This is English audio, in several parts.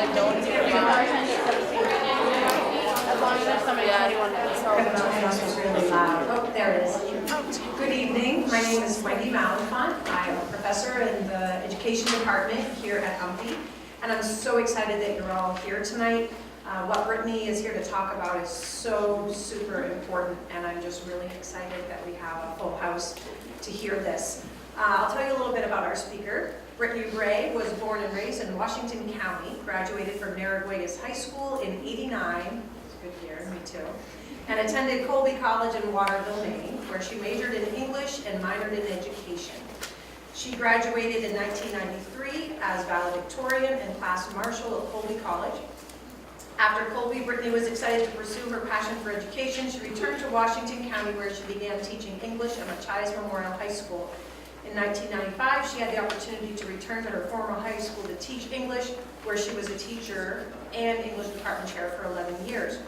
Oh, there it is. Good evening. My name is Wendy Malenfant. I'm a professor in the education department here at UMPI, and I'm so excited that you're all here tonight. What Brittany is here to talk about is so super important, and I'm just really excited that we have a full house to hear this. I'll tell you a little bit about our speaker. Brittany Ray was born and raised in Washington County, graduated from Narraguagus High School in '89, it's a good year, me too, and attended Colby College in Waterville, Maine, where she majored in English and minored in education. She graduated in 1993 as valedictorian and class marshal at Colby College. After Colby, Brittany was excited to pursue her passion for education. She returned to Washington County, where she began teaching English at Machias Memorial High School. In 1995, she had the opportunity to return to her former high school to teach English, where she was a teacher and English department chair for 11 years.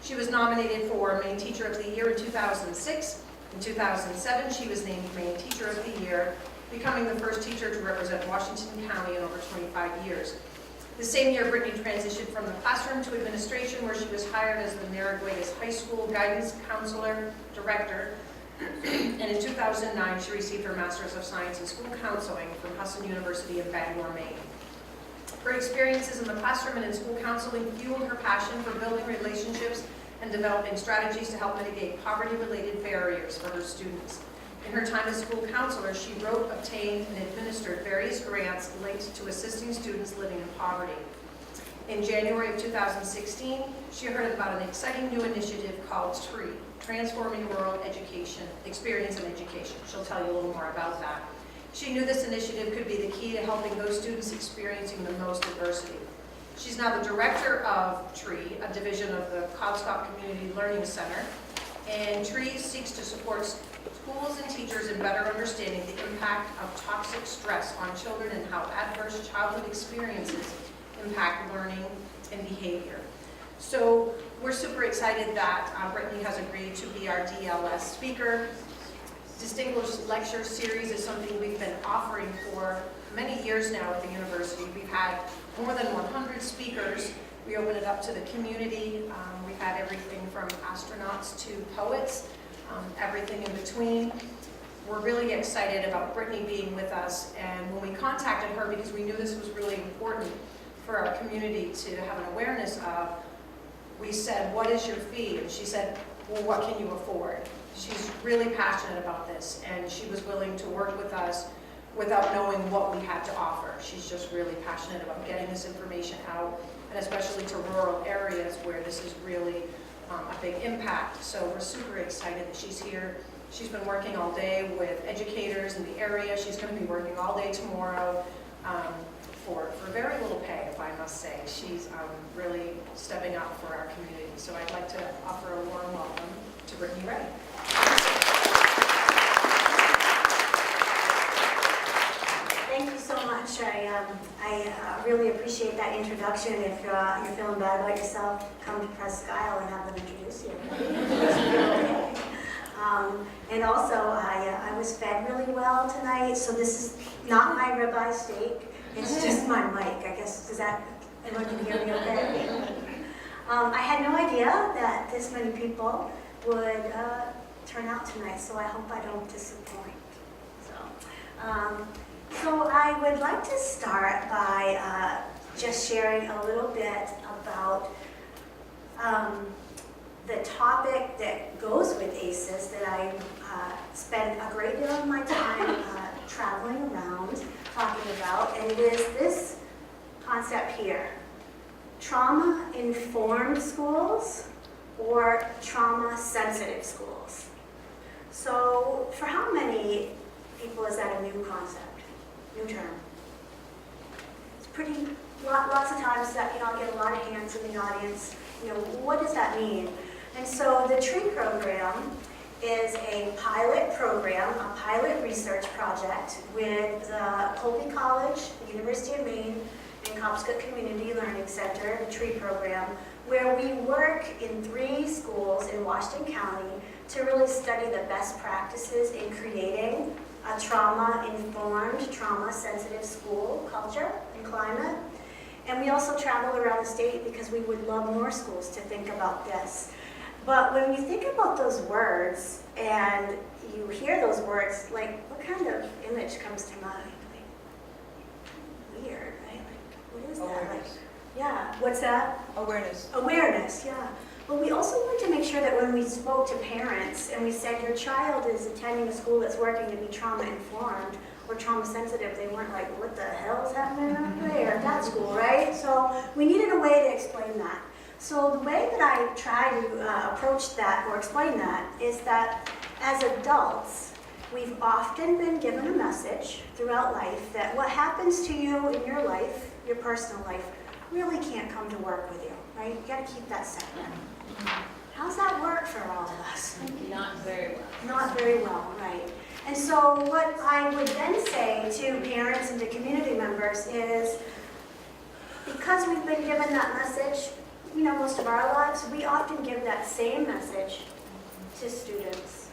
She was nominated for Maine Teacher of the Year in 2006. In 2007, she was named Maine Teacher of the Year, becoming the first teacher to represent Washington County in over 25 years. The same year, Brittany transitioned from the classroom to administration, where she was hired as the Narraguagus High School Guidance Counselor Director. And in 2009, she received her Master's of Science in School Counseling from Husson University in Bangor, Maine. Her experiences in the classroom and in school counseling fueled her passion for building relationships and developing strategies to help mitigate poverty-related barriers for her students. In her time as school counselor, she wrote, obtained, and administered various grants linked to assisting students living in poverty. In January of 2016, she heard about an exciting new initiative called TREE, Transforming Rural Education, Experience in Education. She'll tell you a little more about that. She knew this initiative could be the key to helping those students experiencing the most adversity. She's now the director of TREE, a division of the Comstock Community Learning Center, and TREE seeks to support schools and teachers in better understanding the impact of toxic stress on children and how adverse childhood experiences impact learning and behavior. So we're super excited that Brittany has agreed to be our DLS speaker. Distinguished Lecture Series is something we've been offering for many years now at the university. We've had more than 100 speakers. We open it up to the community. We've had everything from astronauts to poets, everything in between. We're really excited about Brittany being with us, and when we contacted her, because we knew this was really important for our community to have an awareness of, we said, what is your fee? And she said, well, what can you afford? She's really passionate about this, and she was willing to work with us without knowing what we had to offer. She's just really passionate about getting this information out, and especially to rural areas where this is really a big impact. So we're super excited that she's here. She's been working all day with educators in the area. She's going to be working all day tomorrow for very little pay, if I must say. She's really stepping up for our community. So I'd like to offer a warm welcome to Brittany Ray. Thank you so much. I really appreciate that introduction. If you're feeling bad about yourself, come to Presque Isle and have them introduce you. And also, I was fed really well tonight, so this is not my ribeye steak. It's just my mic. I guess, does that, everyone can hear me okay? I had no idea that this many people would turn out tonight, so I hope I don't disappoint. So I would like to start by just sharing a little bit about the topic that goes with ACES that I spend a great deal of my time traveling around talking about, and it is this concept here: trauma-informed schools or trauma-sensitive schools. So for how many people is that a new concept, new term? It's pretty, lots of times that, I get a lot of hands in the audience. What does that mean? And so the TREE program is a pilot program, a pilot research project with Colby College, the University of Maine, and Comstock Community Learning Center, the TREE program, where we work in 3 schools in Washington County to really study the best practices in creating a trauma-informed, trauma-sensitive school culture and climate. And we also travel around the state because we would love more schools to think about this. But when you think about those words and you hear those words, like what kind of image comes to mind? Like, weird, right? Like, what is that? Like, Awareness. yeah, what's that? Awareness. Awareness, yeah. But we also want to make sure that when we spoke to parents and we said your child is attending a school that's working to be trauma-informed or trauma-sensitive, they weren't like, what the hell is happening up there at that school, right? So we needed a way to explain that. So the way that I try to approach that or explain that is that as adults, we've often been given a message throughout life that what happens to you in your life, your personal life, really can't come to work with you, right? You gotta keep that separate. How's that work for all of us? Not very well. Not very well, right. And so what I would then say to parents and to community members is, because we've been given that message, you know, most of our lives, we often give that same message to students.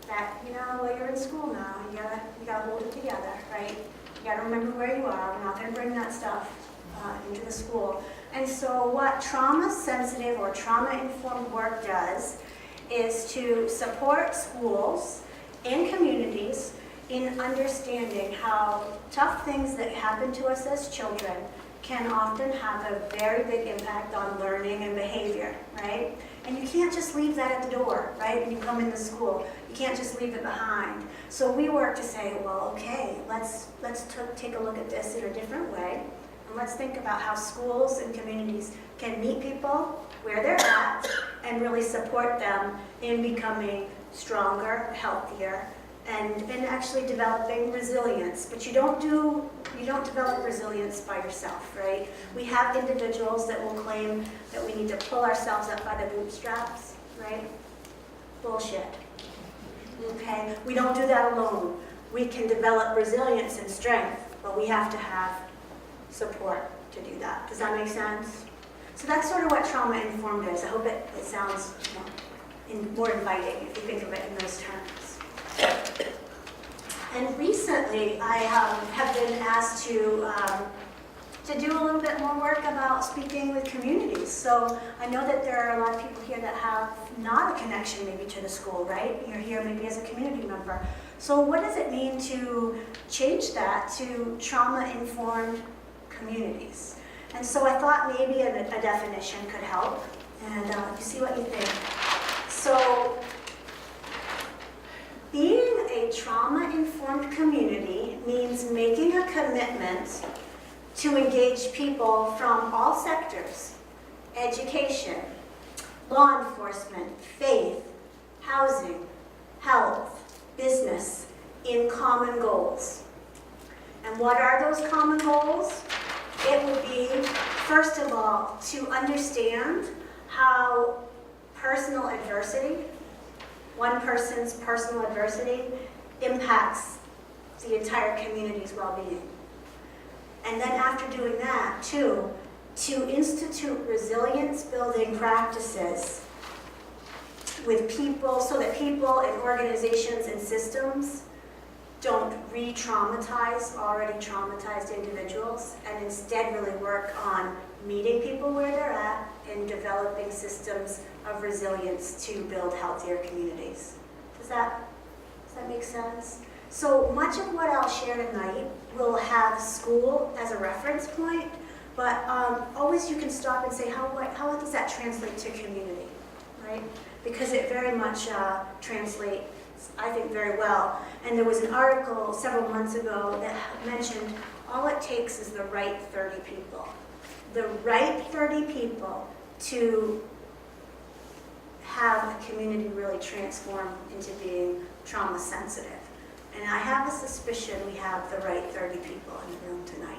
That, you know, well, you're in school now, you gotta hold it together, right? You gotta remember where you are. We're not gonna bring that stuff into the school. And so what trauma-sensitive or trauma-informed work does is to support schools and communities in understanding how tough things that happen to us as children can often have a very big impact on learning and behavior, right? And you can't just leave that at the door, right? When you come into school, you can't just leave it behind. So we work to say, well, okay, let's take a look at this in a different way. And let's think about how schools and communities can meet people where they're at and really support them in becoming stronger, healthier, and actually developing resilience. But you don't develop resilience by yourself, right? We have individuals that will claim that we need to pull ourselves up by the bootstraps, right? Bullshit. Okay? We don't do that alone. We can develop resilience and strength, but we have to have support to do that. Does that make sense? So that's sort of what trauma-informed is. I hope it sounds more inviting if you think of it in those terms. And recently, I have been asked to do a little bit more work about speaking with communities. So I know that there are a lot of people here that have not a connection maybe to the school, right? You're here maybe as a community member. So what does it mean to change that to trauma-informed communities? And so I thought maybe a definition could help, and you see what you think. So being a trauma-informed community means making a commitment to engage people from all sectors: education, law enforcement, faith, housing, health, business, in common goals. And what are those common goals? It would be, first of all, to understand how personal adversity, one person's personal adversity, impacts the entire community's well-being. And then after doing that, too, to institute resilience-building practices with people so that people and organizations and systems don't re-traumatize already traumatized individuals, and instead really work on meeting people where they're at and developing systems of resilience to build healthier communities. Does that make sense? So much of what I'll share tonight will have school as a reference point, but always you can stop and say, how does that translate to community, right? Because it very much translates, I think, very well. And there was an article several months ago that mentioned all it takes is the right 30 people. The right 30 people to have a community really transform into being trauma sensitive. And I have a suspicion we have the right 30 people in the room tonight.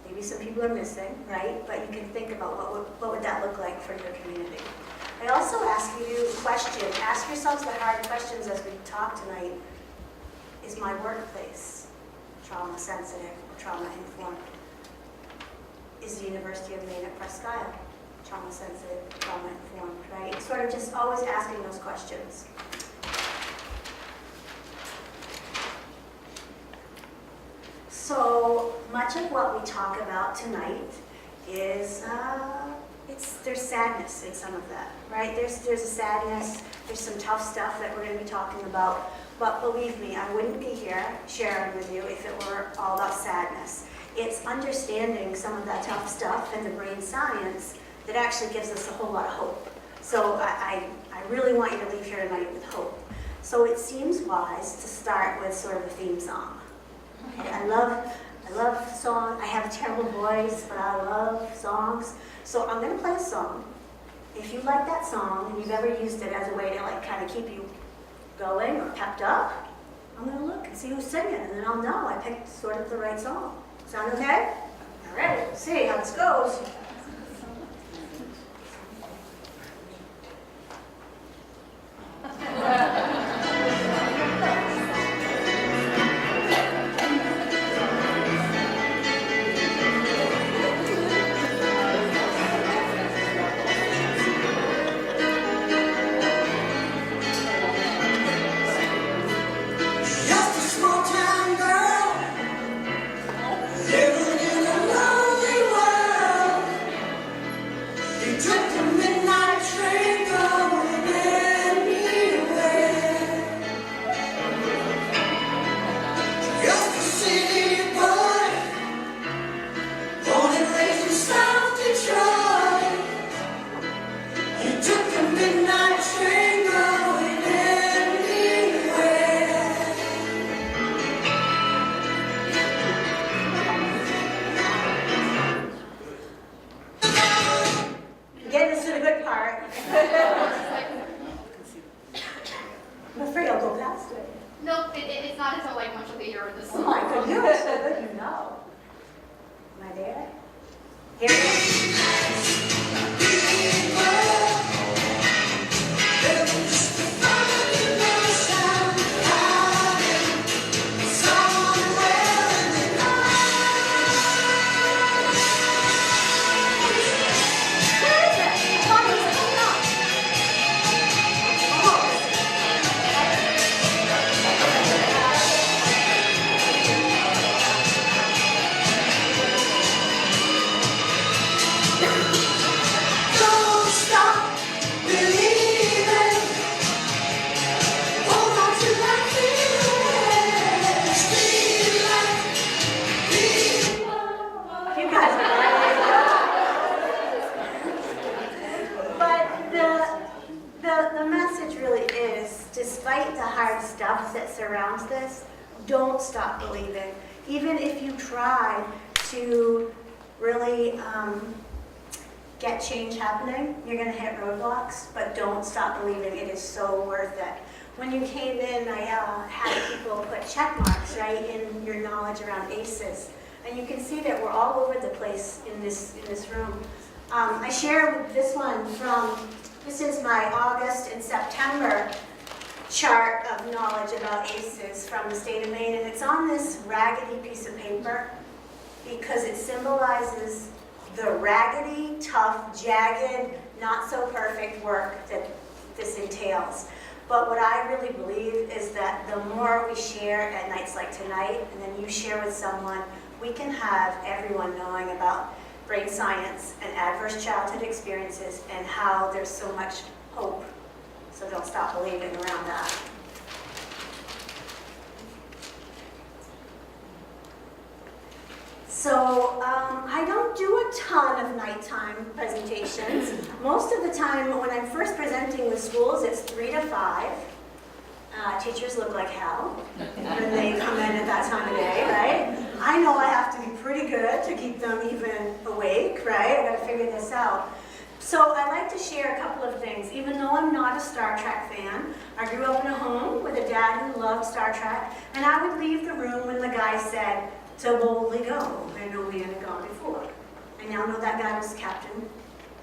Maybe some people are missing, right? But you can think about what would that look like for your community. I also ask you a question. Ask yourselves the hard questions as we talk tonight. Is my workplace trauma sensitive or trauma informed? Is the University of Maine at Presque Isle trauma sensitive, trauma informed, right? Sort of just always asking those questions. So much of what we talk about tonight is, there's sadness in some of that, right? There's a sadness, there's some tough stuff that we're going to be talking about, but believe me, I wouldn't be here sharing with you if it were all about sadness. It's understanding some of that tough stuff and the brain science that actually gives us a whole lot of hope. So I really want you to leave here tonight with hope. So it seems wise to start with sort of a theme song. Okay, I love song. I have a terrible voice, but I love songs. So I'm going to play a song. If you like that song and you've ever used it as a way to like kind of keep you going or pepped up, I'm going to look and see who's singing, and then I'll know I picked sort of the right song. Sound okay? All right, let's see how this goes. Don't stop believing. Even if you try to really get change happening, you're going to hit roadblocks, but don't stop believing. It is so worth it. When you came in, I had people put check marks, right, in your knowledge around ACEs. And you can see that we're all over the place in this room. I share this one this is my August and September chart of knowledge about ACEs from the state of Maine, and it's on this raggedy piece of paper because it symbolizes the raggedy, tough, jagged, not so perfect work that this entails. But what I really believe is that the more we share at nights like tonight, and then you share with someone, we can have everyone knowing about brain science and adverse childhood experiences and how there's so much hope. So don't stop believing around that. So I don't do a ton of nighttime presentations. Most of the time when I'm first presenting with schools, it's 3 to 5. Teachers look like hell when they come in at that time of day, right? I know I have to be pretty good to keep them even awake, right? I gotta figure this out. So I like to share a couple of things. Even though I'm not a Star Trek fan, I grew up in a home with a dad who loved Star Trek, and I would leave the room when the guy said, "To boldly go, where no man had gone before." I now know that guy was Captain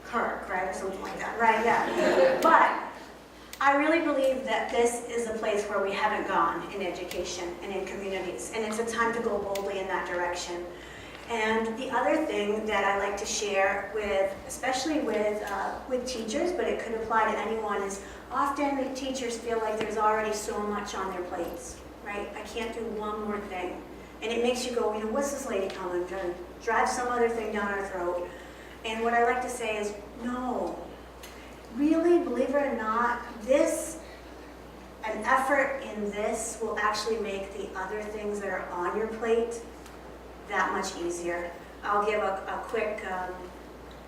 Kirk, right, or something like that, right, yeah. But I really believe that this is a place where we haven't gone in education and in communities, and it's a time to go boldly in that direction. And the other thing that I like to share with, especially with teachers, but it could apply to anyone, is often teachers feel like there's already so much on their plates, right? I can't do one more thing. And it makes you go, you know, what's this lady coming, trying to drive some other thing down our throat? And what I like to say is, no. Really, believe it or not, an effort in this will actually make the other things that are on your plate that much easier. I'll give a quick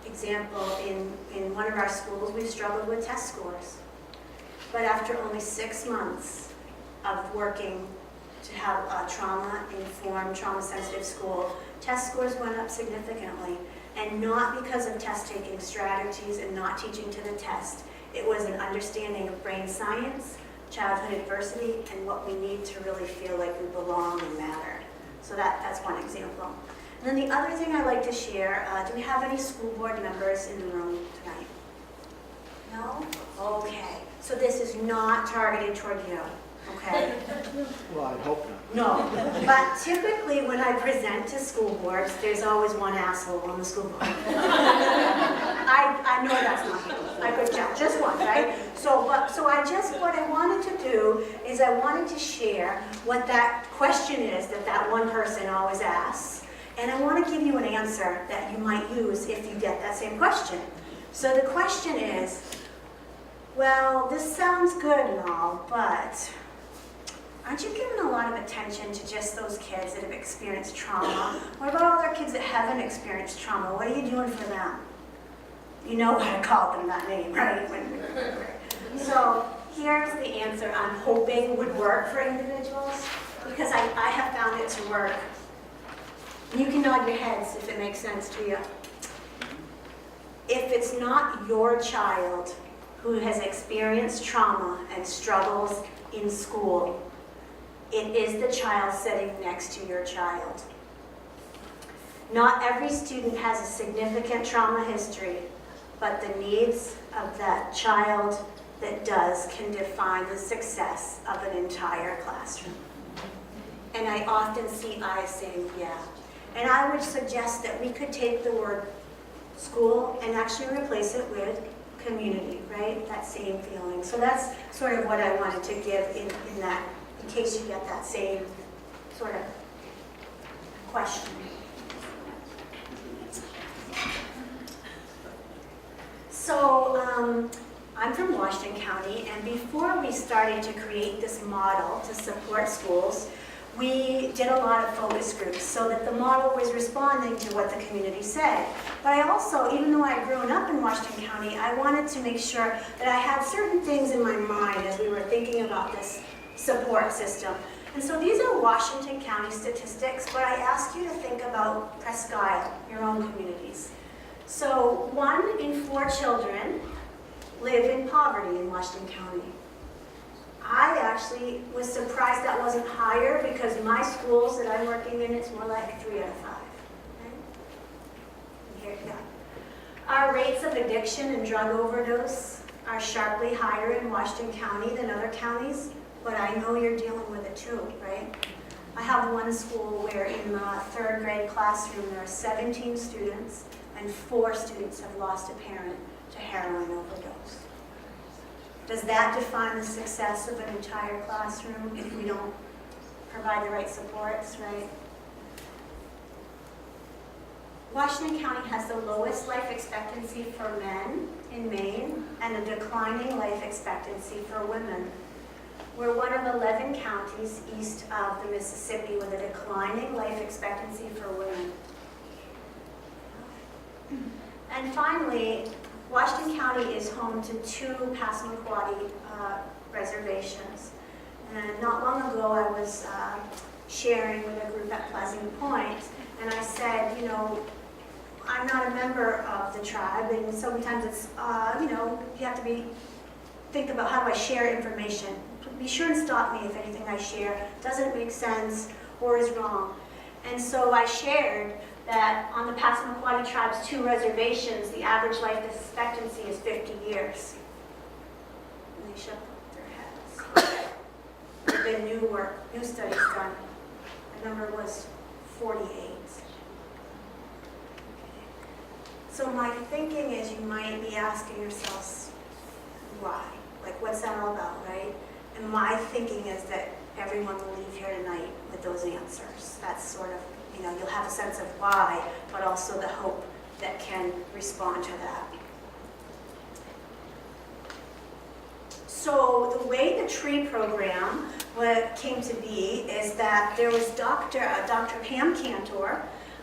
example. In one of our schools, we struggled with test scores. But after only 6 months of working to have a trauma-informed, trauma-sensitive school, test scores went up significantly. And not because of test-taking strategies and not teaching to the test. It was an understanding of brain science, childhood adversity, and what we need to really feel like we belong and matter. So that's one example. And then the other thing I'd like to share, do we have any school board members in the room tonight? No? Okay. So this is not targeted toward you, okay? Well, I hope not. No, but typically when I present to school boards, there's always one asshole on the school board. I know that's not you. I could tell, just one, right? So what I wanted to do is I wanted to share what that question is that one person always asks, and I want to give you an answer that you might use if you get that same question. So the question is, well, this sounds good and all, but aren't you giving a lot of attention to just those kids that have experienced trauma? What about all their kids that haven't experienced trauma? What are you doing for them? You know why I called them that name, right? So here's the answer I'm hoping would work for individuals, because I have found it to work. You can nod your heads if it makes sense to you. If it's not your child who has experienced trauma and struggles in school, it is the child sitting next to your child. Not every student has a significant trauma history, but the needs of that child that does can define the success of an entire classroom. And I often see eyes saying, yeah. And I would suggest that we could take the word school and actually replace it with community, right? That same feeling. So that's sort of what I wanted to give in that, in case you get that same sort of question. So I'm from Washington County, and before we started to create this model to support schools, we did a lot of focus groups so that the model was responding to what the community said. But I also, even though I'd grown up in Washington County, I wanted to make sure that I had certain things in my mind as we were thinking about this support system. And so these are Washington County statistics, but I ask you to think about Presque Isle, your own communities. So 1 in 4 children live in poverty in Washington County. I actually was surprised that wasn't higher, because my schools that I'm working in, it's more like 3 out of 5. Okay? Here, yeah. Our rates of addiction and drug overdose are sharply higher in Washington County than other counties, but I know you're dealing with it too, right? I have one school where in the 3rd grade classroom there are 17 students, and 4 students have lost a parent to heroin overdose. Does that define the success of an entire classroom if we don't provide the right supports, right? Washington County has the lowest life expectancy for men in Maine and a declining life expectancy for women. We're one of 11 counties east of the Mississippi with a declining life expectancy for women. And finally, Washington County is home to 2 Passamaquoddy reservations. And not long ago, I was sharing with a group at Pleasant Point, and I said, you know, I'm not a member of the tribe, and sometimes it's, you know, you have to think about how do I share information. Be sure and stop me if anything I share doesn't make sense or is wrong. And so I shared that on the Passamaquoddy tribe's 2 reservations, the average life expectancy is 50 years. And they shook their heads. There have been new studies done. The number was 48. So my thinking is, you might be asking yourselves, why? Like, what's that all about, right? And my thinking is that everyone will leave here tonight with those answers. That's sort of, you'll have a sense of why, but also the hope that can respond to that. So the way the TREE program came to be is that there was Dr. Pam Cantor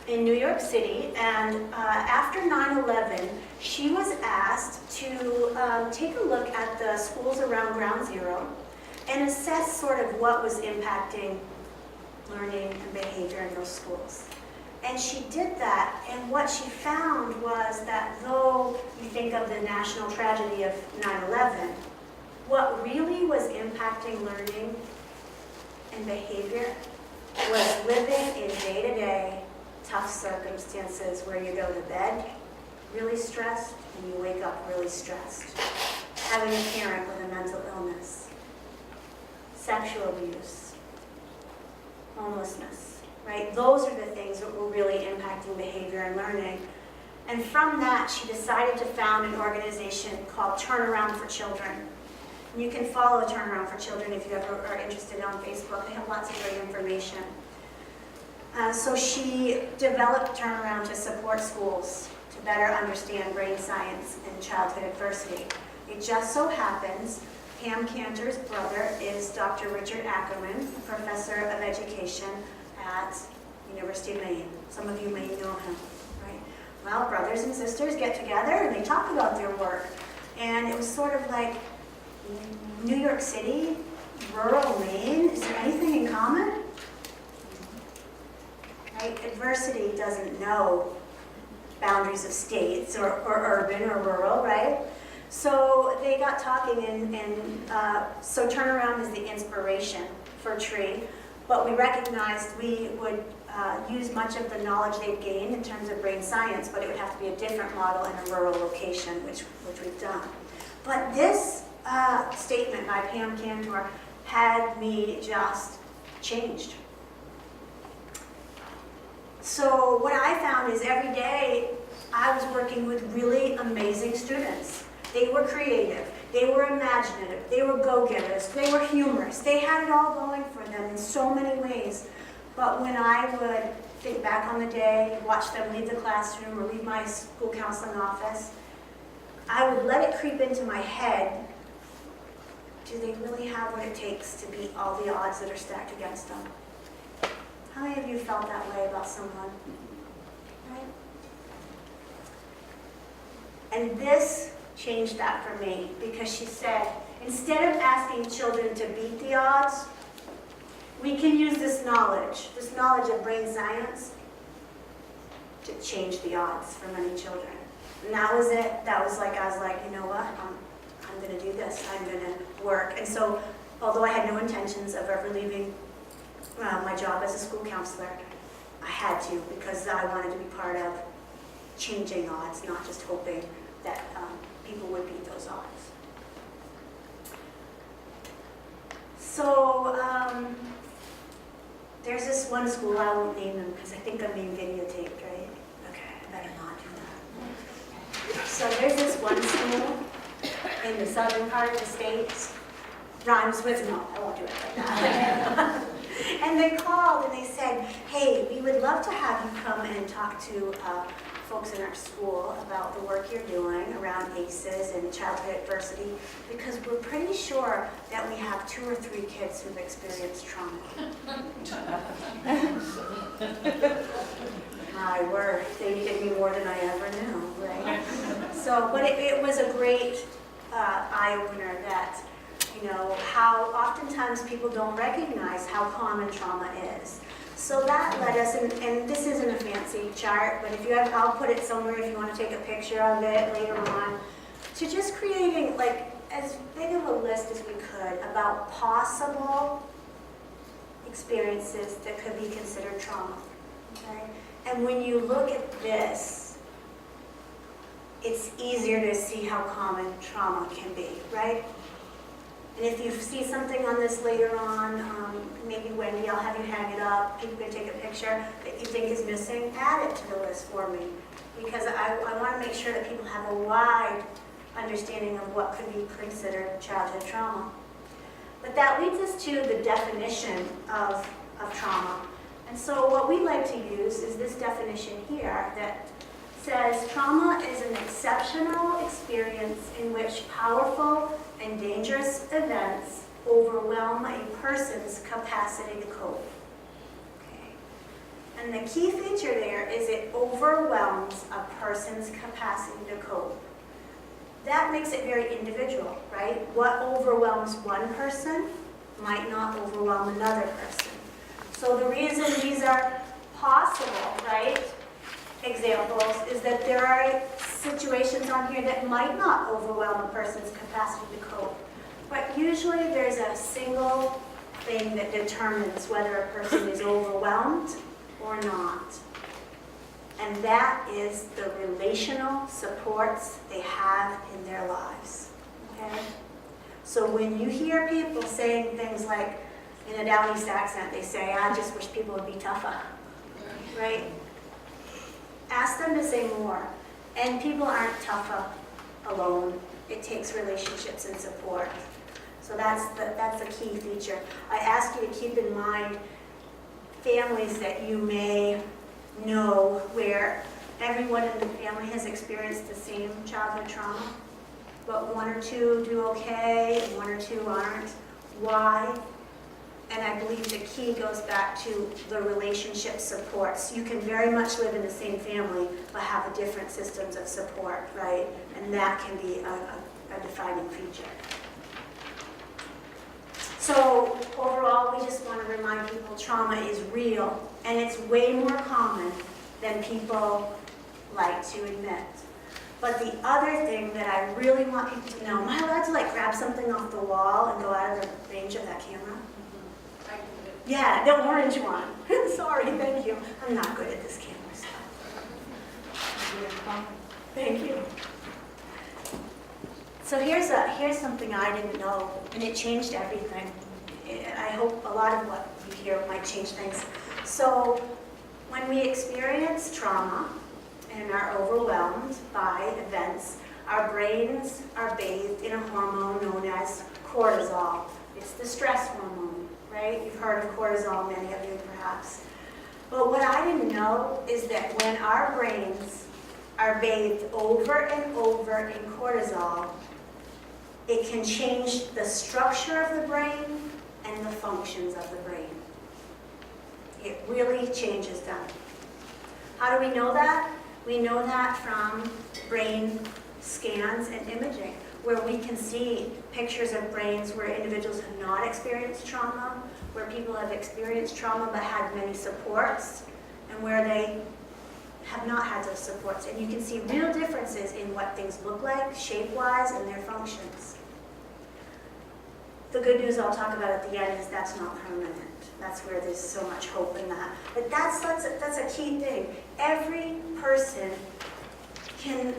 in New York City, and after 9/11, she was asked to take a look at the schools around Ground Zero and assess sort of what was impacting learning and behavior in those schools. And she did that, and what she found was that though you think of the national tragedy of 9/11, what really was impacting learning and behavior was living in day-to-day tough circumstances where you go to bed really stressed and you wake up really stressed. Having a parent with a mental illness, sexual abuse, homelessness, right? Those are the things that were really impacting behavior and learning. And from that, she decided to found an organization called Turnaround for Children. And you can follow Turnaround for Children if you ever are interested on Facebook. They have lots of great information. So she developed Turnaround to support schools to better understand brain science and childhood adversity. It just so happens Pam Cantor's brother is Dr. Richard Ackerman, a professor of education at University of Maine. Some of you may know him, right? Well, brothers and sisters get together and they talk about their work. And it was sort of like New York City, rural Maine, is there anything in common? Right? Adversity doesn't know boundaries of states or urban or rural, right? So they got talking, and so Turnaround is the inspiration for TREE, but we recognized we would use much of the knowledge they've gained in terms of brain science, but it would have to be a different model in a rural location, which we've done. But this statement by Pam Cantor had me just changed. So what I found is every day I was working with really amazing students. They were creative, they were imaginative, they were go-getters, they were humorous. They had it all going for them in so many ways. But when I would think back on the day, watch them leave the classroom or leave my school counseling office, I would let it creep into my head, do they really have what it takes to beat all the odds that are stacked against them? How many of you felt that way about someone? Right? And this changed that for me, because she said, instead of asking children to beat the odds, we can use this knowledge of brain science, to change the odds for many children. And that was it. That was like, I was like, you know what? I'm going to do this. I'm going to work. And so, although I had no intentions of ever leaving my job as a school counselor, I had to, because I wanted to be part of changing odds, not just hoping that people would beat those odds. So there's this one school, I won't name them because I think I'm being videotaped, right? Okay, I better not do that. So there's this one school in the southern part of the state, rhymes with, no, I won't do it like that. And they called and they said, hey, we would love to have you come and talk to folks in our school about the work you're doing around ACEs and childhood adversity, because we're pretty sure that we have 2 or 3 kids who've experienced trauma. My word, they needed me more than I ever knew, right? So, but it was a great eye-opener that, how oftentimes people don't recognize how common trauma is. So that led us, and this isn't a fancy chart, but if you have, I'll put it somewhere if you want to take a picture of it later on, to just creating like as big of a list as we could about possible experiences that could be considered trauma. Okay? And when you look at this, it's easier to see how common trauma can be, right? And if you see something on this later on, maybe Wendy, I'll have you hang it up, people can take a picture that you think is missing, add it to the list for me. Because I want to make sure that people have a wide understanding of what could be considered childhood trauma. But that leads us to the definition of trauma. And so what we like to use is this definition here that says trauma is an exceptional experience in which powerful and dangerous events overwhelm a person's capacity to cope. Okay. And the key feature there is it overwhelms a person's capacity to cope. That makes it very individual, right? What overwhelms one person might not overwhelm another person. So the reason these are possible, right, examples, is that there are situations on here that might not overwhelm a person's capacity to cope. But usually there's a single thing that determines whether a person is overwhelmed or not. And that is the relational supports they have in their lives, okay? So when you hear people saying things like, in a down east accent, they say, I just wish people would be tougher, right? Ask them to say more. And people aren't tougher alone. It takes relationships and support. So that's the key feature. I ask you to keep in mind families that you may know where everyone in the family has experienced the same childhood trauma, but one or two do okay and one or two aren't. Why? And I believe the key goes back to the relationship supports. You can very much live in the same family, but have different systems of support, right? And that can be a defining feature. So overall, we just want to remind people trauma is real, and it's way more common than people like to admit. But the other thing that I really want people to know, am I allowed to like grab something off the wall and go out of the range of that camera? Yeah, the orange one. Sorry, thank you. I'm not good at this camera stuff. Thank you. So here's something I didn't know, and it changed everything. I hope a lot of what you hear might change things. So when we experience trauma and are overwhelmed by events, our brains are bathed in a hormone known as cortisol. It's the stress hormone, right? You've heard of cortisol, many of you perhaps. But what I didn't know is that when our brains are bathed over and over in cortisol, it can change the structure of the brain and the functions of the brain. It really changes them. How do we know that? We know that from brain scans and imaging, where we can see pictures of brains where individuals have not experienced trauma, where people have experienced trauma but had many supports, and where they have not had those supports. And you can see real differences in what things look like, shape-wise, and their functions. The good news I'll talk about at the end is that's not permanent. That's where there's so much hope in that. But that's a key thing. Every person can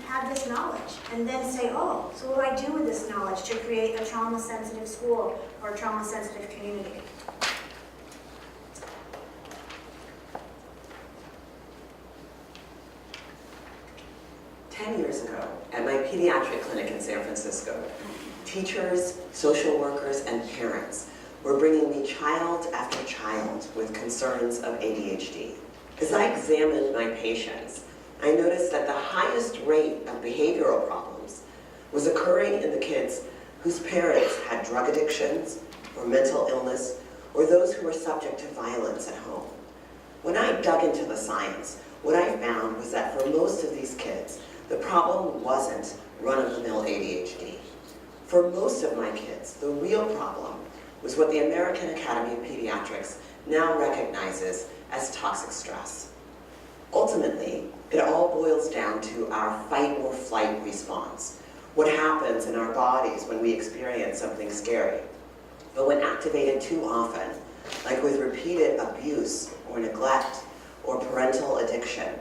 have this knowledge and then say, oh, so what do I do with this knowledge to create a trauma-sensitive school or a trauma-sensitive community? Years ago, at my pediatric clinic in San Francisco, teachers, social workers, and parents were bringing me child after child with concerns of ADHD. As I examined my patients, I noticed that the highest rate of behavioral problems was occurring in the kids whose parents had drug addictions or mental illness, or those who were subject to violence at home. When I dug into the science, what I found was that for most of these kids, the problem wasn't run-of-the-mill ADHD. For most of my kids, the real problem was what the American Academy of Pediatrics now recognizes as toxic stress. Ultimately, it all boils down to our fight or flight response, what happens in our bodies when we experience something scary. But when activated too often, like with repeated abuse or neglect or parental addiction,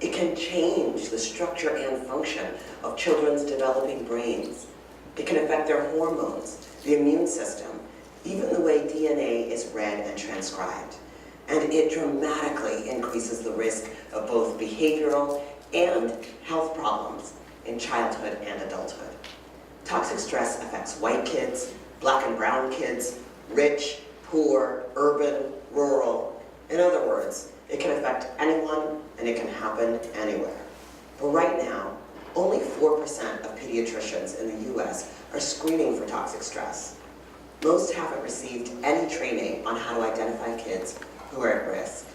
it can change the structure and function of children's developing brains. It can affect their hormones, the immune system, even the way DNA is read and transcribed. And it dramatically increases the risk of both behavioral and health problems in childhood and adulthood. Toxic stress affects white kids, black and brown kids, rich, poor, urban, rural. In other words, it can affect anyone and it can happen anywhere. But right now, only 4% of pediatricians in the US are screening for toxic stress. Most haven't received any training on how to identify kids who are at risk.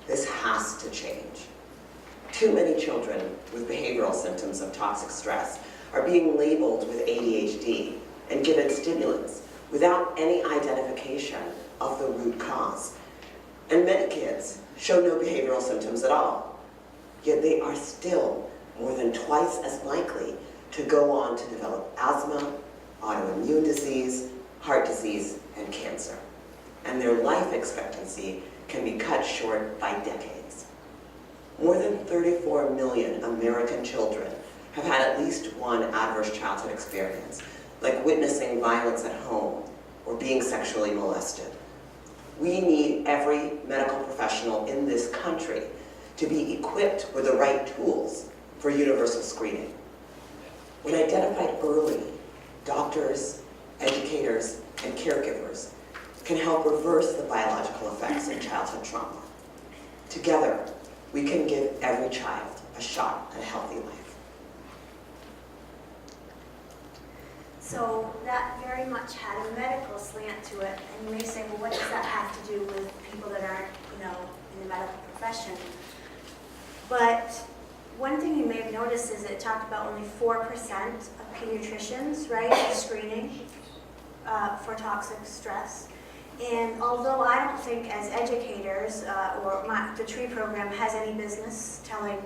This has to change. Too many children with behavioral symptoms of toxic stress are being labeled with ADHD and given stimulants without any identification of the root cause. And many kids show no behavioral symptoms at all, yet they are still more than twice as likely to go on to develop asthma, autoimmune disease, heart disease, and cancer. And their life expectancy can be cut short by decades. More than 34 million American children have had at least one adverse childhood experience, like witnessing violence at home or being sexually molested. We need every medical professional in this country to be equipped with the right tools for universal screening. When identified early, doctors, educators, and caregivers can help reverse the biological effects of childhood trauma. Together, we can give every child a shot at a healthy life. So that very much had a medical slant to it, and you may say, well, what does that have to do with people that aren't, in the medical profession? But one thing you may have noticed is it talked about only 4% of pediatricians, right, screening for toxic stress. And although I don't think as educators the TREE program has any business telling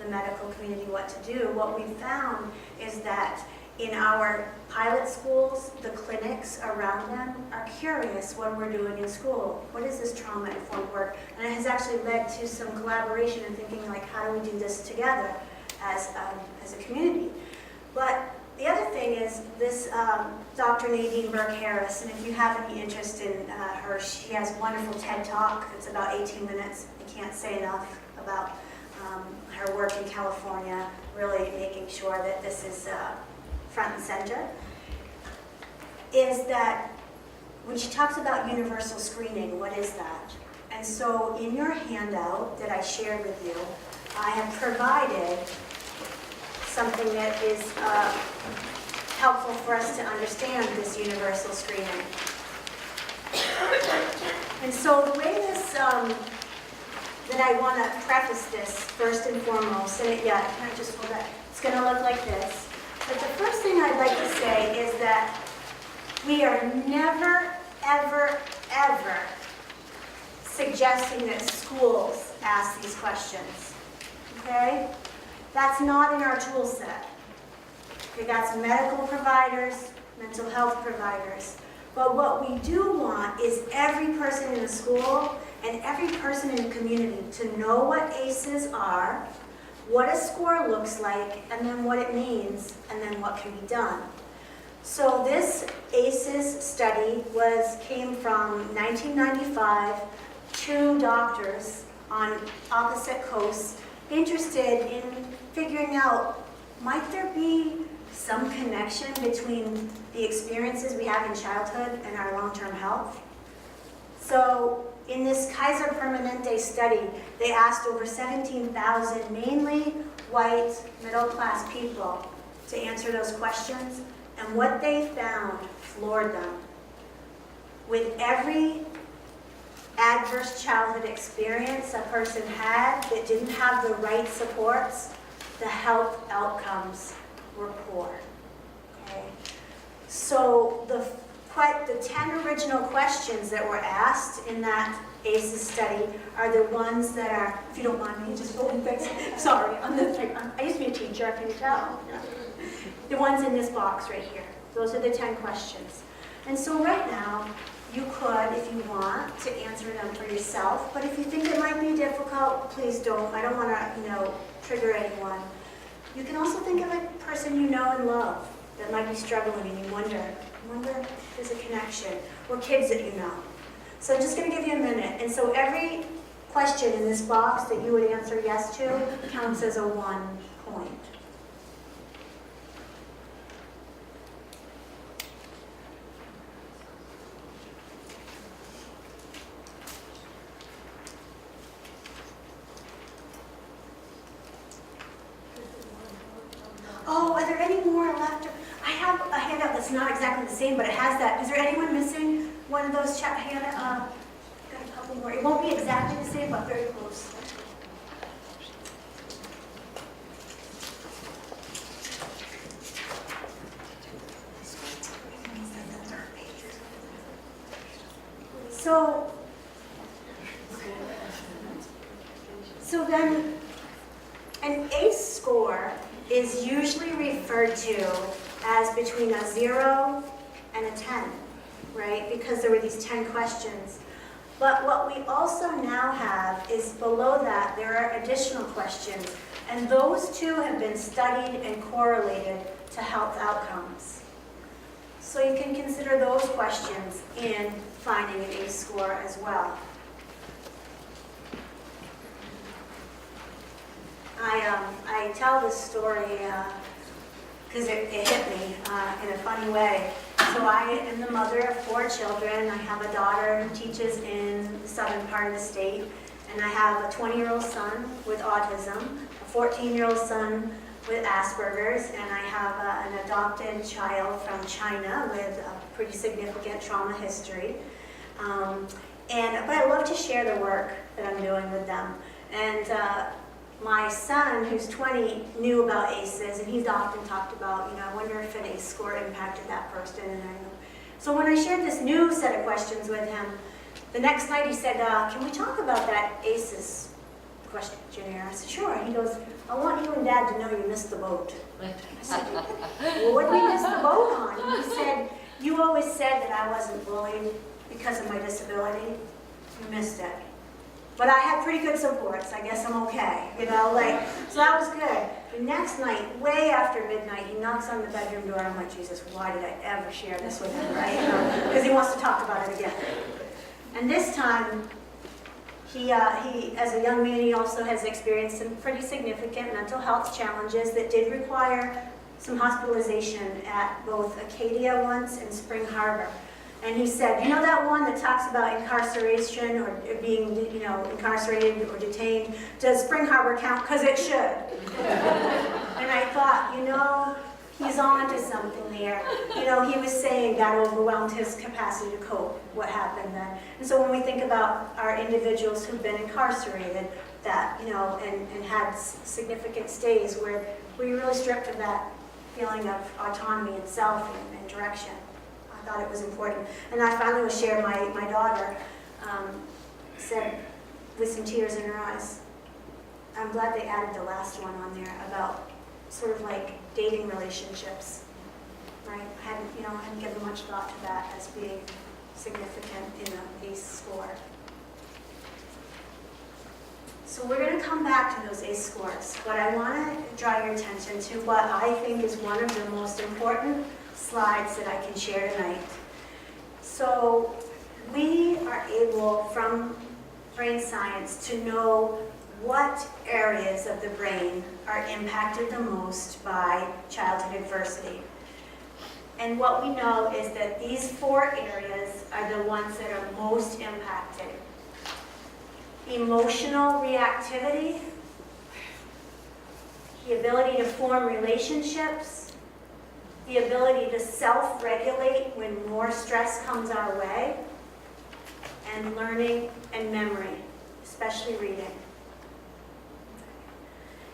the medical community what to do, what we've found is that in our pilot schools, the clinics around them are curious what we're doing in school. What is this trauma-informed work? And it has actually led to some collaboration and thinking, like, how do we do this together as a community? But the other thing is this Dr. Nadine Burke-Harris, and if you have any interest in her, she has a wonderful TED Talk. It's about 18 minutes. I can't say enough about her work in California, really making sure that this is front and center, is that when she talks about universal screening, what is that? And so in your handout that I shared with you, I have provided something that is helpful for us to understand this universal screening. And so the way this, that I want to preface this first and foremost, and can I just hold that? It's going to look like this. But the first thing I'd like to say is that we are never, ever, ever suggesting that schools ask these questions, okay? That's not in our tool set. Okay, that's medical providers, mental health providers. But what we do want is every person in the school and every person in the community to know what ACEs are, what a score looks like, and then what it means, and then what can be done. So this ACEs study came from 1995, 2 doctors on opposite coasts interested in figuring out, might there be some connection between the experiences we have in childhood and our long-term health? So in this Kaiser Permanente study, they asked over 17,000 mainly white middle-class people to answer those questions, and what they found floored them. With every adverse childhood experience a person had that didn't have the right supports, the health outcomes were poor. Okay? So the 10 original questions that were asked in that ACEs study are the ones that are, if you don't mind me just holding things, sorry, I used to be a teacher, can you tell? The ones in this box right here. Those are the 10 questions. And so right now, you could, if you want, to answer them for yourself, but if you think it might be difficult, please don't. I don't want to, trigger anyone. You can also think of a person you know and love that might be struggling, and you wonder if there's a connection, or kids that you know. So I'm just going to give you a minute. And so every question in this box that you would answer yes to counts as a 1 point. any more left? I have a handout that's not exactly the same, but it has that. Is there anyone missing one of those got a couple more. It won't be exactly the same, but very close. So then, an ACE score is usually referred to as between a 0 and a 10, right? Because there were these 10 questions. But what we also now have is below that, there are additional questions. And those two have been studied and correlated to health outcomes. So you can consider those questions in finding an ACE score as well. I tell this story because it hit me in a funny way. So I am the mother of 4 children. I have a daughter who teaches in the southern part of the state, and I have a 20-year-old son with autism, a 14-year-old son with Asperger's, and I have an adopted child from China with a pretty significant trauma history. But I love to share the work that I'm doing with them. And my son, who's 20, knew about ACEs, and he's often talked about, I wonder if an ACE score impacted that person. So when I shared this new set of questions with him, the next night he said, can we talk about that ACEs questionnaire? I said, sure. He goes, I want you and Dad to know you missed the boat. I said, well, what did we miss the boat on? And he said, you always said that I wasn't bullied because of my disability. You missed it. But I had pretty good supports. I guess I'm okay, so that was good. The next night, way after midnight, he knocks on the bedroom door. I'm like, Jesus, why did I ever share this with him, right? Because he wants to talk about it again. And this time, he, as a young man, he also has experienced some pretty significant mental health challenges that did require some hospitalization at both Acadia once and Spring Harbor. And he said, that one that talks about incarceration or being, incarcerated or detained, does Spring Harbor count? Because it should. And I thought, he's on to something there. He was saying that overwhelmed his capacity to cope, what happened then. And so when we think about our individuals who've been incarcerated, that, and had significant stays where we really stripped of that feeling of autonomy and self and direction. I thought it was important. And I finally was sharing, my daughter said with some tears in her eyes, I'm glad they added the last one on there about sort of like dating relationships, right? I hadn't given much thought to that as being significant in an ACE score. So we're going to come back to those ACE scores, but I want to draw your attention to what I think is one of the most important slides that I can share tonight. So we are able, from brain science, to know what areas of the brain are impacted the most by childhood adversity. And what we know is that these 4 areas are the ones that are most impacted. Emotional reactivity, the ability to form relationships, the ability to self-regulate when more stress comes our way, and learning and memory, especially reading.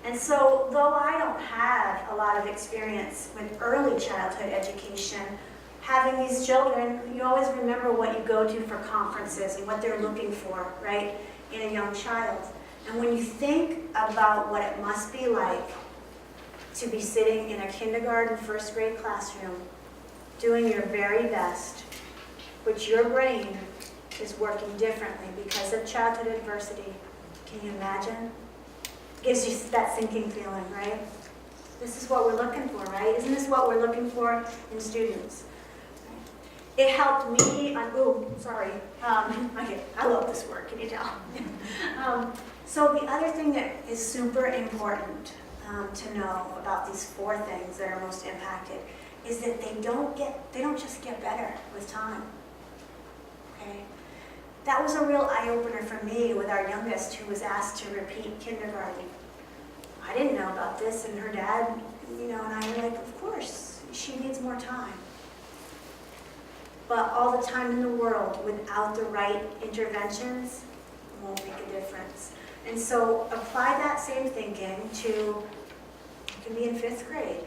And so, though I don't have a lot of experience with early childhood education, having these children, you always remember what you go to for conferences and what they're looking for, right, in a young child. And when you think about what it must be like to be sitting in a kindergarten, first grade classroom, doing your very best, which your brain is working differently because of childhood adversity. Can you imagine? Gives you that sinking feeling, right? This is what we're looking for, right? Isn't this what we're looking for in students? It helped me, I love this work, can you tell? So the other thing that is super important to know about these 4 things that are most impacted is that they don't just get better with time, okay? That was a real eye-opener for me with our youngest who was asked to repeat kindergarten. I didn't know about this, and her dad, and I'm like, of course, she needs more time. But all the time in the world without the right interventions won't make a difference. And so apply that same thinking to, you can be in 5th grade,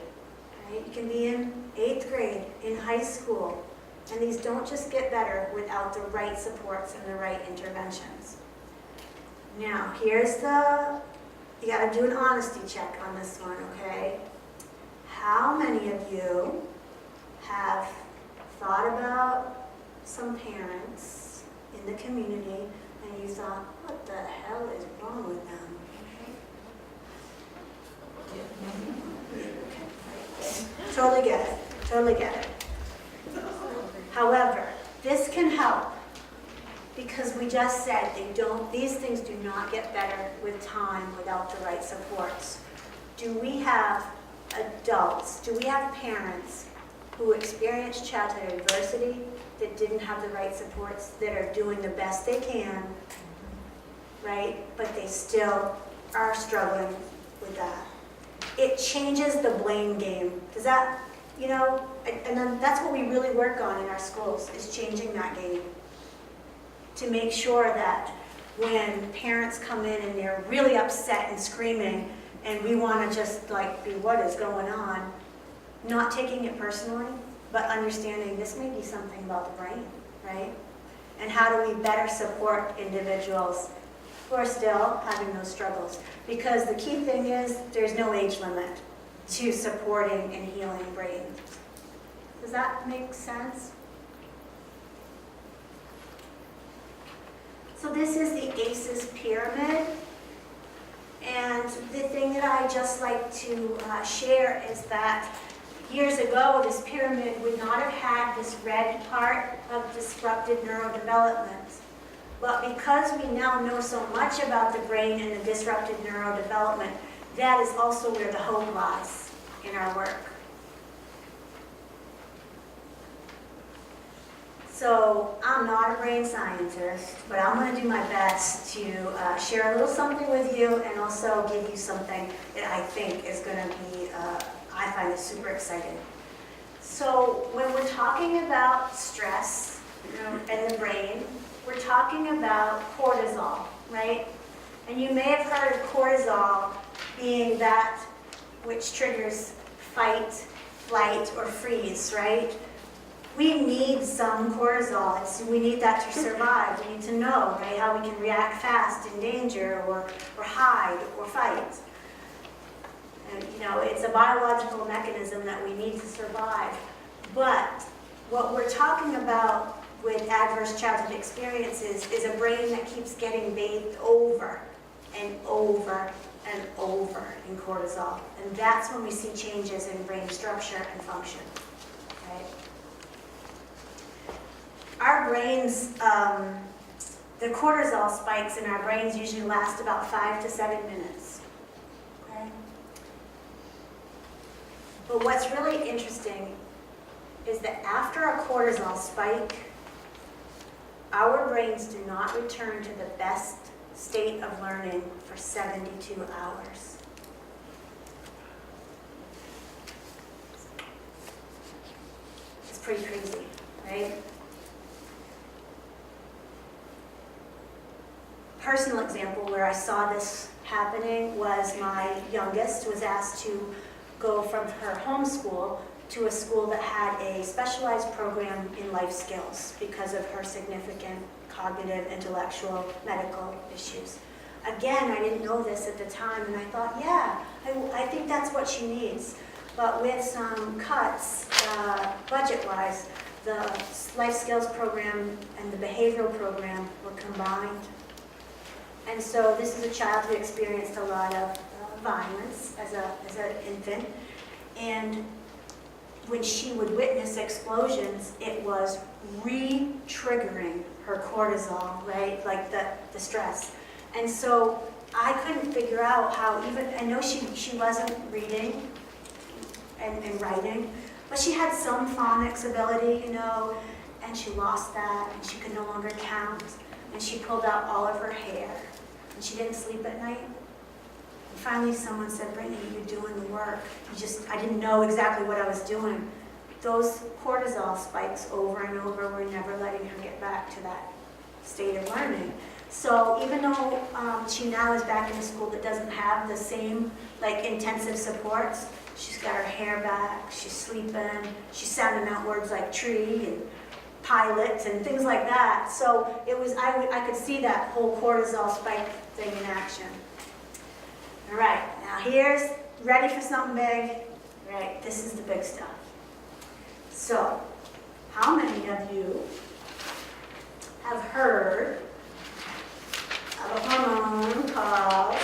right? You can be in 8th grade, in high school. And these don't just get better without the right supports and the right interventions. Now, here's you gotta do an honesty check on this one, okay? How many of you have thought about some parents in the community and you thought, what the hell is wrong with them? Totally get it, totally get it. However, this can help because we just said these things do not get better with time without the right supports. Do we have adults, do we have parents who experienced childhood adversity that didn't have the right supports, that are doing the best they can, right? But they still are struggling with that. It changes the blame game. Does that, and then that's what we really work on in our schools, is changing that game. To make sure that when parents come in and they're really upset and screaming, and we want to just be, what is going on? Not taking it personally, but understanding this may be something about the brain, right? And how do we better support individuals who are still having those struggles? Because the key thing is there's no age limit to supporting and healing brain. Does that make sense? So this is the ACEs pyramid. And the thing that I just like to share is that years ago, this pyramid would not have had this red part of disrupted neurodevelopment. But because we now know so much about the brain and the disrupted neurodevelopment, that is also where the hope lies in our work. So I'm not a brain scientist, but I'm going to do my best to share a little something with you and also give you something that I think is going to be, I find it super exciting. So when we're talking about stress and the brain, we're talking about cortisol, right? And you may have heard of cortisol being that which triggers fight, flight, or freeze, right? We need some cortisol. We need that to survive. We need to know, right, how we can react fast in danger or hide or fight. And, it's a biological mechanism that we need to survive. But what we're talking about with adverse childhood experiences is a brain that keeps getting bathed over and over and over in cortisol. And that's when we see changes in brain structure and function. Right? Our brains, the cortisol spikes in our brains usually last about 5 to 7 minutes. Okay? But what's really interesting is that after a cortisol spike, our brains do not return to the best state of learning for 72 hours. It's pretty crazy, right? Personal example where I saw this happening was my youngest was asked to go from her home school to a school that had a specialized program in life skills because of her significant cognitive, intellectual, medical issues. Again, I didn't know this at the time, and I thought, yeah, I think that's what she needs. But with some cuts, budget-wise, the life skills program and the behavioral program were combined. And so this is a child who experienced a lot of violence as an infant. And when she would witness explosions, it was re-triggering her cortisol, right? Like the stress. And so I couldn't figure out how I know she wasn't reading and writing, but she had some phonics ability, and she lost that, and she could no longer count, and she pulled out all of her hair, and she didn't sleep at night. Finally, someone said, Brittany, you're doing the work. I didn't know exactly what I was doing. Those cortisol spikes over and over were never letting her get back to that state of learning. So even though she now is back in a school that doesn't have the same like intensive supports, she's got her hair back, she's sleeping, she's sounding out words like tree and pilots and things like that. So it was, I could see that whole cortisol spike thing in action. All right, now here's, ready for something big? All right, this is the big stuff. So, how many of you have heard of a hormone called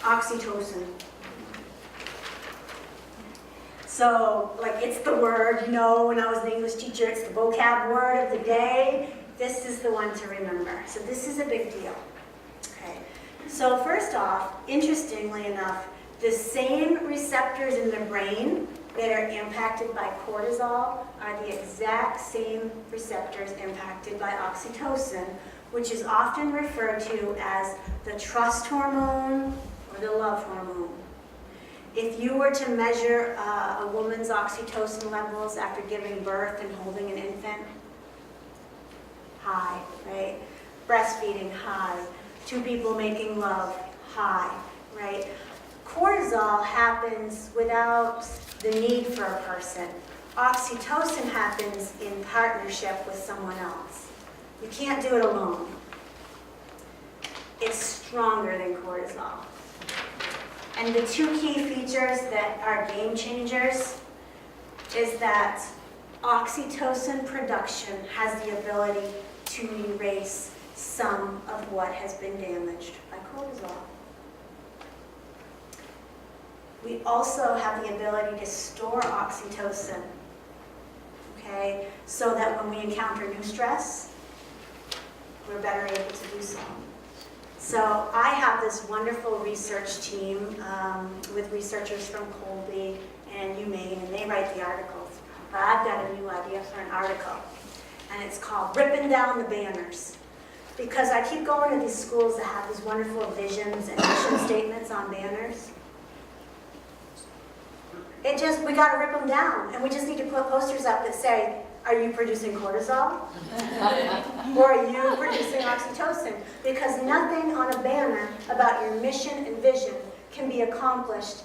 oxytocin? So, like, it's the word, you know, when I was an English teacher, it's the vocab word of the day. This is the one to remember. So this is a big deal. Okay. So first off, interestingly enough, the same receptors in the brain that are impacted by cortisol are the exact same receptors impacted by oxytocin, which is often referred to as the trust hormone or the love hormone. If you were to measure a woman's oxytocin levels after giving birth and holding an infant, high, right? Breastfeeding, high. Two people making love, high, right? Cortisol happens without the need for a person. Oxytocin happens in partnership with someone else. You can't do it alone. It's stronger than cortisol. And the two key features that are game changers is that oxytocin production has the ability to erase some of what has been damaged by cortisol. We also have the ability to store oxytocin, okay, so that when we encounter new stress, we're better able to do so. So I have this wonderful research team with researchers from Colby and UMaine, and they write the articles. But I've got a new idea for an article, and it's called Ripping Down the Banners. Because I keep going to these schools that have these wonderful visions and mission statements on banners. We got to rip them down, and we just need to put posters up that say, are you producing cortisol? Or are you producing oxytocin? Because nothing on a banner about your mission and vision can be accomplished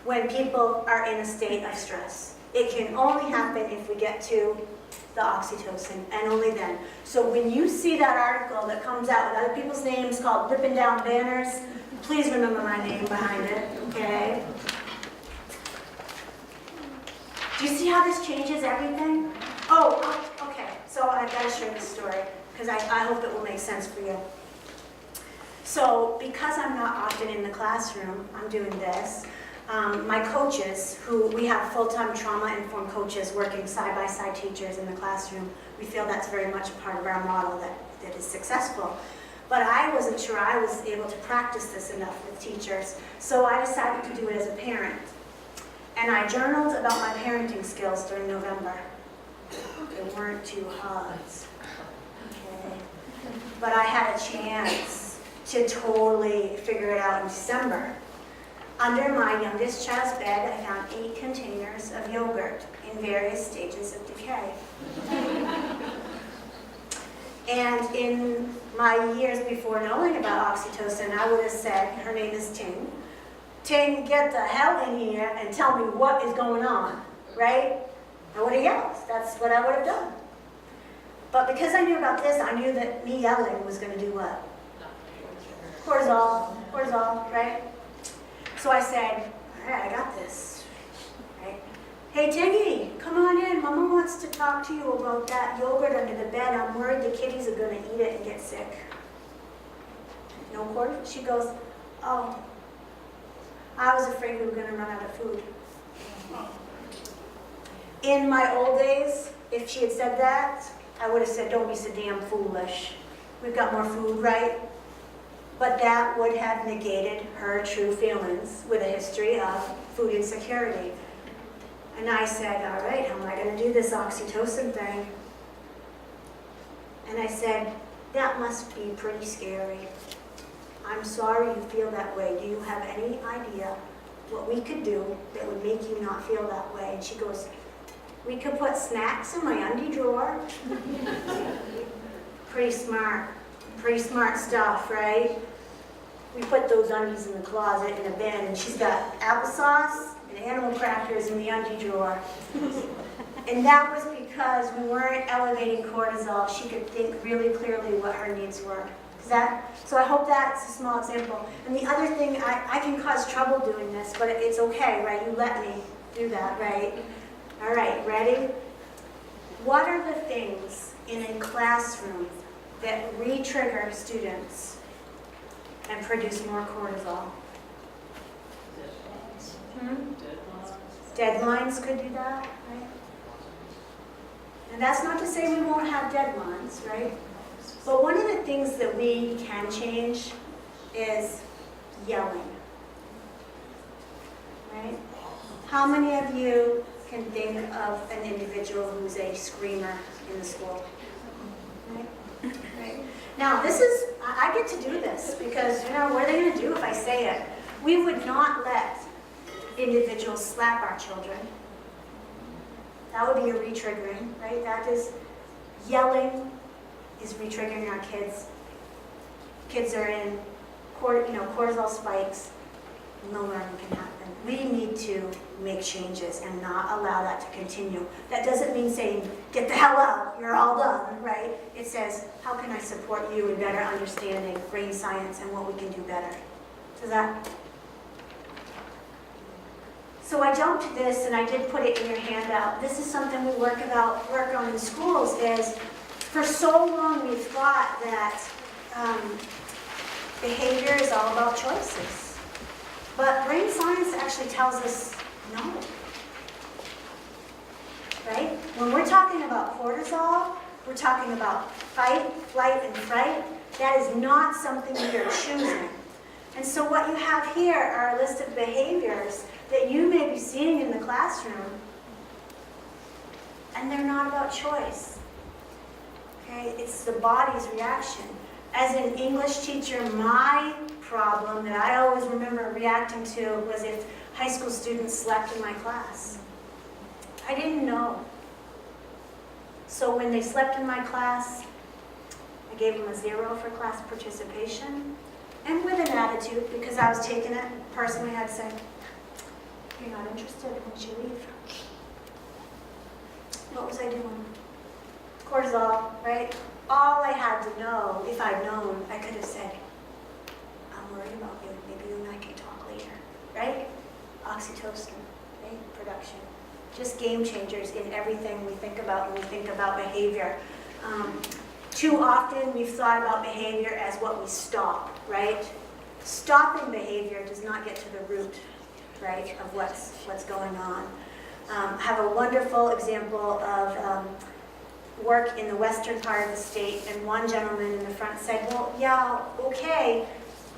when people are in a state of stress. It can only happen if we get to the oxytocin, and only then. So when you see that article that comes out with other people's names called Ripping Down Banners, please remember my name behind it, okay? Do you see how this changes everything? Oh, okay. So I've got to share this story because I hope it will make sense for you. So because I'm not often in the classroom, I'm doing this. My coaches, who we have full-time trauma-informed coaches working side-by-side teachers in the classroom, we feel that's very much a part of our model that is successful. But I wasn't sure I was able to practice this enough with teachers, so I decided to do it as a parent. And I journaled about my parenting skills during November. They weren't too hard, okay? But I had a chance to totally figure it out in December. Under my youngest child's bed, I found 8 containers of yogurt in various stages of decay. And in my years before knowing about oxytocin, I would have said, her name is Ting, Ting, get the hell in here and tell me what is going on, right? I would have yelled. That's what I would have done. But because I knew about this, I knew that me yelling was going to do what? Cortisol, right? So I said, all right, I got this, right? Hey, Tiggy, come on in. Mama wants to talk to you about that yogurt under the bed. I'm worried the kitties are going to eat it and get sick. No cortisol? She goes, oh, I was afraid we were going to run out of food. In my old days, if she had said that, I would have said, don't be so damn foolish. We've got more food, right? But that would have negated her true feelings with a history of food insecurity. And I said, all right, how am I going to do this oxytocin thing? And I said, that must be pretty scary. I'm sorry you feel that way. Do you have any idea what we could do that would make you not feel that way? And she goes, we could put snacks in my undie drawer. Pretty smart stuff, right? We put those undies in the closet in a bin, and she's got applesauce and animal crackers in the undie drawer. And that was because we weren't elevating cortisol. She could think really clearly what her needs were. So I hope that's a small example. And the other thing, I can cause trouble doing this, but it's okay, right? You let me do that, right? All right, ready? What are the things in a classroom that re-trigger students and produce more cortisol? Deadlines could do that, right? And that's not to say we won't have deadlines, right? But one of the things that we can change is yelling, right? How many of you can think of an individual who's a screamer in the school? Right? Now, this is, I get to do this because, what are they going to do if I say it? We would not let individuals slap our children. That would be a re-triggering, right? That is, yelling is re-triggering our kids. Kids are in cortisol spikes, no learning can happen. We need to make changes and not allow that to continue. That doesn't mean saying, get the hell out, you're all done, right? It says, how can I support you in better understanding brain science and what we can do better? Does that? So I jumped to this, and I did put it in your handout. This is something we work on in schools, is for so long we've thought that behavior is all about choices. But brain science actually tells us no. Right? When we're talking about cortisol, we're talking about fight, flight, and fright. That is not something we are choosing. And so what you have here are a list of behaviors that you may be seeing in the classroom, and they're not about choice. Okay? It's the body's reaction. As an English teacher, my problem that I always remember reacting to was if high school students slept in my class. I didn't know. So when they slept in my class, I gave them a 0 for class participation, and with an attitude, because I was taking it personally, I'd say, you're not interested, why don't you leave? What was I doing? Cortisol, right? All I had to know, if I'd known, I could have said, I'm worried about you, maybe you and I can talk later, right? Oxytocin, right? Production. Just game changers in everything we think about when we think about behavior. Too often we've thought about behavior as what we stop, right? Stopping behavior does not get to the root, right, of what's going on. Have a wonderful example of work in the western part of the state, and one gentleman in the front said, well, yeah, okay,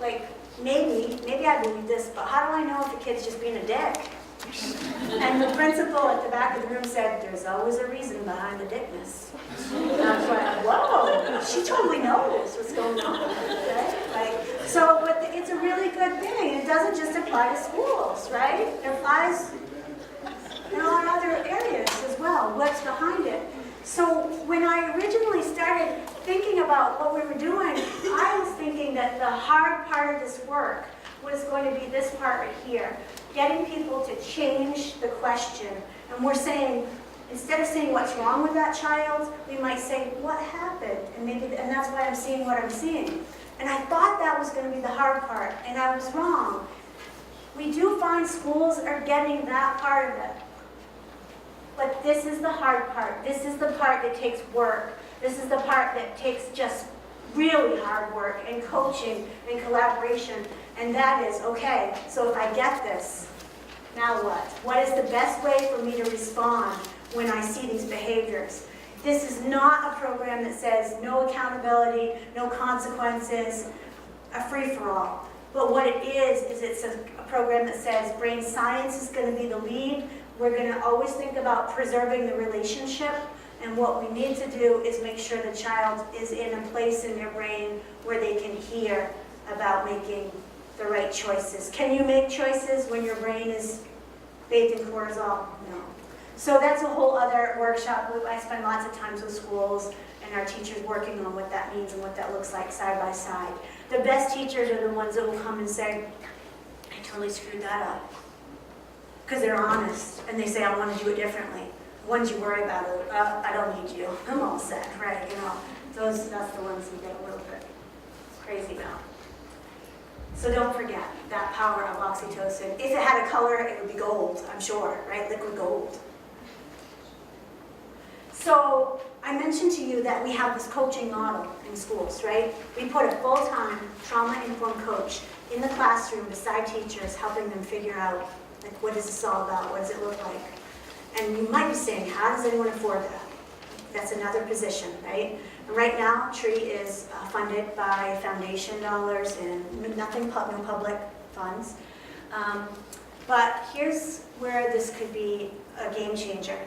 like maybe I believe this, but how do I know if the kid's just being a dick? And the principal at the back of the room said, there's always a reason behind the dickness. And I was like, whoa, she totally knows what's going on, right? So it's a really good thing. It doesn't just apply to schools, right? It applies in all other areas as well. What's behind it? So when I originally started thinking about what we were doing, I was thinking that the hard part of this work was going to be this part right here, getting people to change the question. And we're saying, instead of saying what's wrong with that child, we might say, what happened? And that's why I'm seeing what I'm seeing. And I thought that was going to be the hard part, and I was wrong. We do find schools are getting that part of it. But this is the hard part. This is the part that takes work. This is the part that takes just really hard work and coaching and collaboration. And that is, okay, so if I get this, now what? What is the best way for me to respond when I see these behaviors? This is not a program that says no accountability, no consequences, a free-for-all. But what it is it's a program that says brain science is going to be the lead. We're going to always think about preserving the relationship, and what we need to do is make sure the child is in a place in their brain where they can hear about making the right choices. Can you make choices when your brain is bathed in cortisol? No. So that's a whole other workshop. I spend lots of times with schools and our teachers working on what that means and what that looks like side by side. The best teachers are the ones that will come and say, I totally screwed that up. Because they're honest and they say, I want to do it differently. The ones you worry about are, I don't need you. I'm all set, right? You know, that's the ones you get a little bit crazy about. So don't forget that power of oxytocin. If it had a color, it would be gold, I'm sure, right? Liquid gold. So I mentioned to you that we have this coaching model in schools, right? We put a full-time trauma-informed coach in the classroom beside teachers, helping them figure out, like, what is this all about? What does it look like? And you might be saying, how does anyone afford that? That's another position, right? And right now, TREE is funded by foundation dollars and no public funds. But here's where this could be a game changer.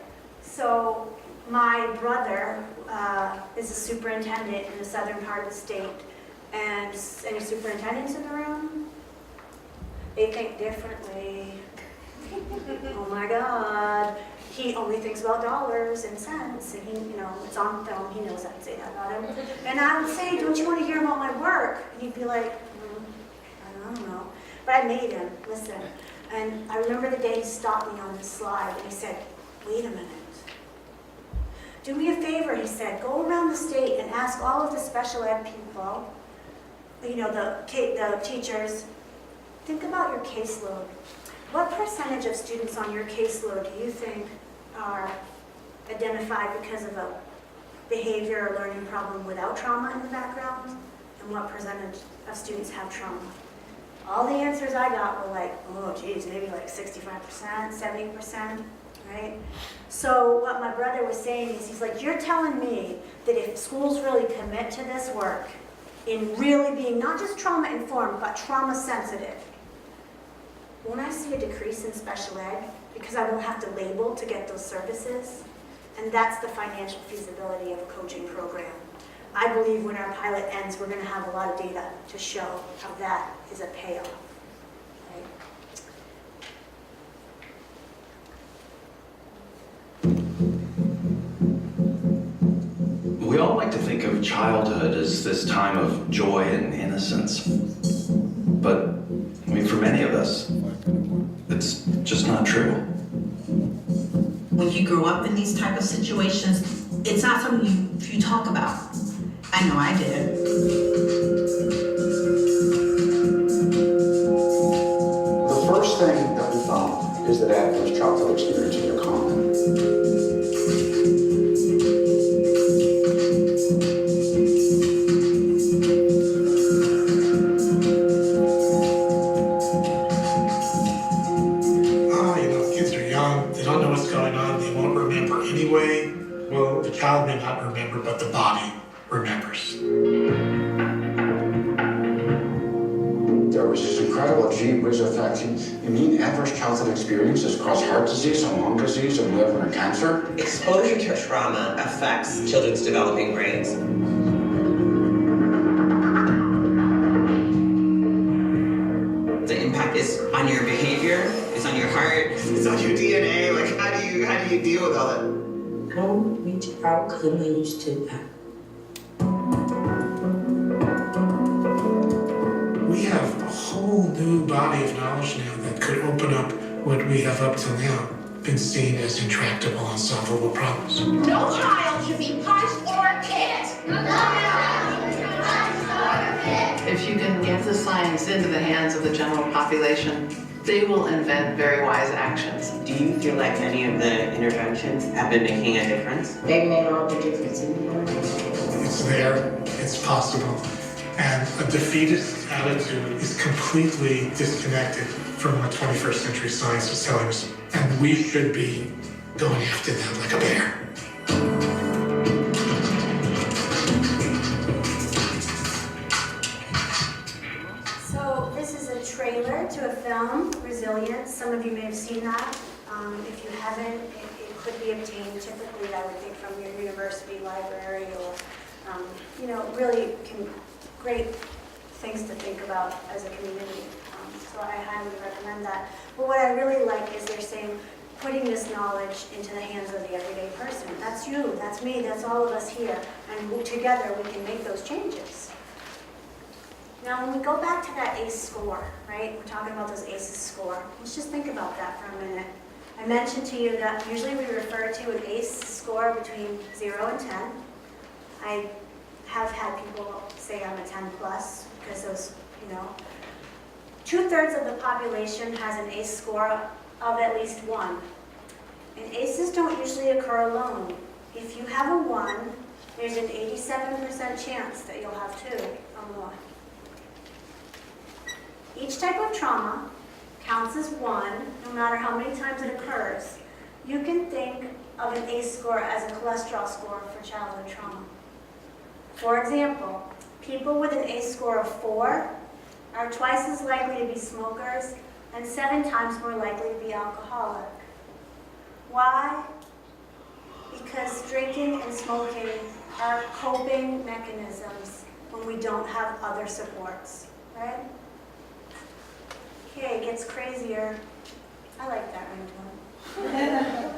So my brother is a superintendent in the southern part of the state. And any superintendents in the room? They think differently. Oh my God. He only thinks about dollars and cents, and he, you know, it's on film, he knows I can say that about him. And I would say, don't you want to hear about my work? And he'd be like, I don't know. But I made him listen. And I remember the day he stopped me on this slide, and he said, wait a minute. Do me a favor, he said, go around the state and ask all of the special ed people, you know, the teachers, think about your caseload. What percentage of students on your caseload do you think are identified because of a behavior or learning problem without trauma in the background? And what percentage of students have trauma? All the answers I got were like, oh geez, maybe like 65%, 70%, right? So what my brother was saying is, he's like, you're telling me that if schools really commit to this work, in really being not just trauma-informed, but trauma-sensitive, won't I see a decrease in special ed because I won't have to label to get those services? And that's the financial feasibility of a coaching program. I believe when our pilot ends, we're going to have a lot of data to show how that is a payoff. Right? We all like to think of childhood as this time of joy and innocence. But, I mean, for many of us, it's just not true. When you grow up in these type of situations, it's not something you talk about. I know I did. The first thing that we found is that adverse childhood experiences are common. Kids are young, they don't know what's going on, they won't remember anyway. Well, the child may not remember, but the body remembers. There was this incredible gee whiz effect. You mean adverse childhood experiences cause heart disease and lung disease and liver and cancer? Exposure to trauma affects children's developing brains. The impact is on your behavior, it's on your heart, it's on your DNA. Like, how do you deal with all that? Don't reach out because I'm used to that. We have a whole new body of knowledge now that could open up what we have up till now been seen as intractable, unsolvable problems. No child should be punched or kicked. If you can get the science into the hands of the general population, they will invent very wise actions. Do you feel like any of the interventions have been making a difference? They made all the difference in the world. It's there, it's possible. And a defeatist attitude is completely disconnected from what 21st century science is telling us. And we should be going after them like a bear. So this is a trailer to a film, Resilience. Some of you may have seen that. If you haven't, it could be obtained typically, I would think, from your university library or, really great things to think about as a community. So I highly recommend that. But what I really like is they're saying, putting this knowledge into the hands of the everyday person. That's you, that's me, that's all of us here. And together we can make those changes. Now, when we go back to that ACE score, right? We're talking about those ACEs score. Let's just think about that for a minute. I mentioned to you that usually we refer to an ACE score between 0 and 10. I have had people say I'm a 10 plus because those, 2/3 of the population has an ACE score of at least 1. And ACEs don't usually occur alone. If you have a 1, there's an 87% chance that you'll have 2 or more. Each type of trauma counts as 1, no matter how many times it occurs. You can think of an ACE score as a cholesterol score for childhood trauma. For example, people with an ACE score of 4 are twice as likely to be smokers and 7 times more likely to be alcoholic. Why? Because drinking and smoking are coping mechanisms when we don't have other supports, right? Okay, it gets crazier. I like that ringtone.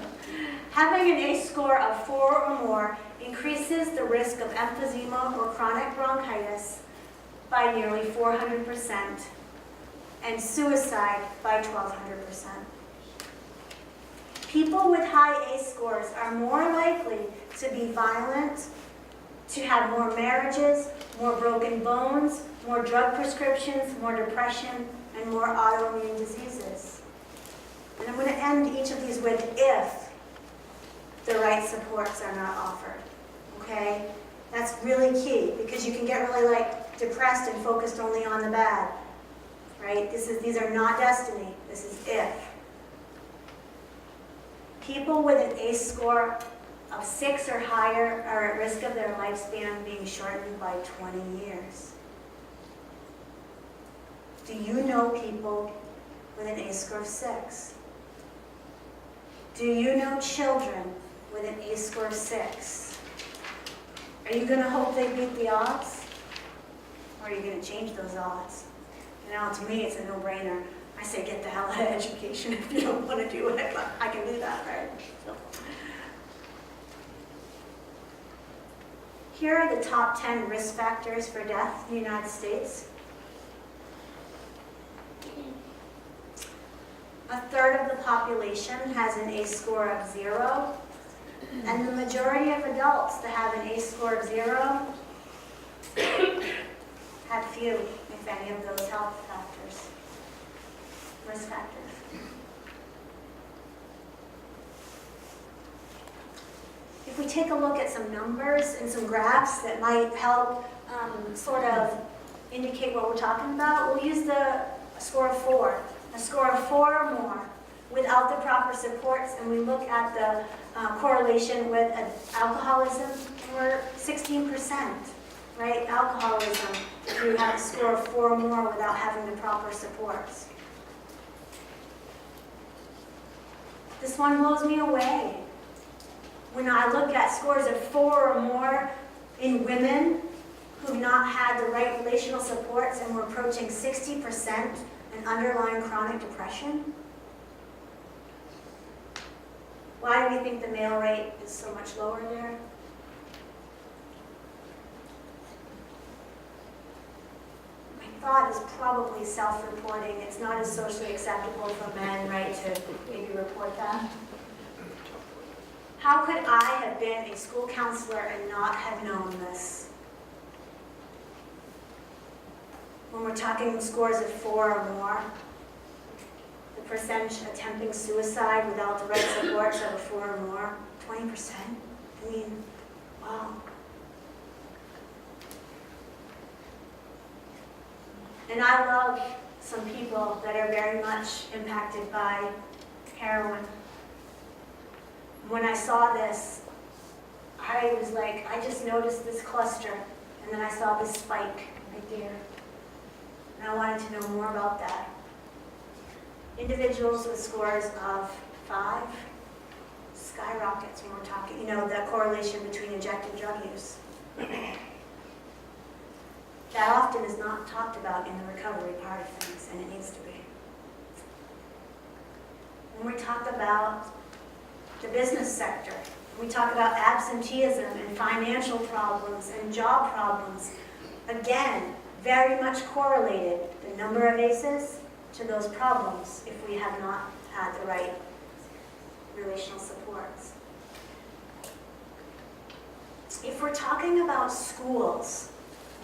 Having an ACE score of 4 or more increases the risk of emphysema or chronic bronchitis by nearly 400% and suicide by 1,200%. People with high ACE scores are more likely to be violent, to have more marriages, more broken bones, more drug prescriptions, more depression, and more autoimmune diseases. And I'm going to end each of these with if the right supports are not offered, okay? That's really key because you can get really depressed and focused only on the bad, right? These are not destiny, this is if. People with an ACE score of 6 or higher are at risk of their lifespan being shortened by 20 years. Do you know people with an ACE score of 6? Do you know children with an ACE score of 6? Are you going to hope they beat the odds? Or are you going to change those odds? To me, it's a no-brainer. I say get the hell out of education if you don't want to do it, but I can do that, right? So. Here are the top 10 risk factors for death in the United States. 1/3 of the population has an ACE score of 0, and the majority of adults that have an ACE score of 0 have few, if any, of those health factors, risk factors. If we take a look at some numbers and some graphs that might help sort of indicate what we're talking about, we'll use the score of 4. A score of 4 or more without the proper supports, and we look at the correlation with alcoholism, we're 16%, right? Alcoholism, if you have a score of 4 or more without having the proper supports. This one blows me away. When I look at scores of 4 or more in women who've not had the right relational supports, and we're approaching 60% in underlying chronic depression. Why do we think the male rate is so much lower there? My thought is probably self-reporting. It's not as socially acceptable for men, right, to maybe report that. How could I have been a school counselor and not have known this? When we're talking scores of 4 or more, the percentage attempting suicide without the right supports of a 4 or more, 20%. I mean, wow. And I love some people that are very much impacted by heroin. When I saw this, I was like, I just noticed this cluster, and then I saw this spike right there. And I wanted to know more about that. Individuals with scores of 5 skyrockets when we're talking, the correlation between injected drug use. that often is not talked about in the recovery part of things, and it needs to be. When we talk about the business sector, we talk about absenteeism and financial problems and job problems, again, very much correlated, the number of ACEs to those problems if we have not had the right relational supports. If we're talking about schools,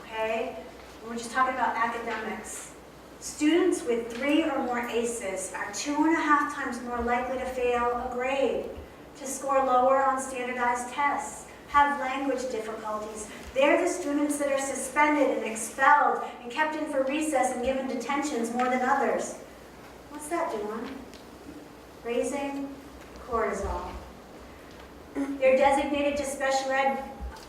okay, we're just talking about academics, students with 3 or more ACEs are 2.5 times more likely to fail a grade, to score lower on standardized tests, have language difficulties. They're the students that are suspended and expelled and kept in for recess and given detentions more than others. What's that doing? Raising cortisol. They're designated to special ed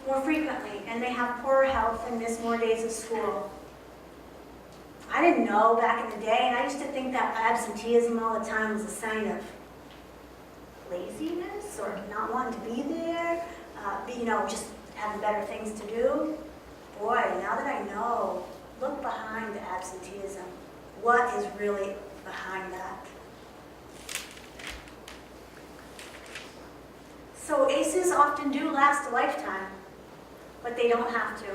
more frequently, and they have poorer health and miss more days of school. I didn't know back in the day, and I used to think that absenteeism all the time was a sign of laziness or not wanting to be there, just having better things to do. Boy, now that I know, look behind the absenteeism. What is really behind that? So ACEs often do last a lifetime, but they don't have to.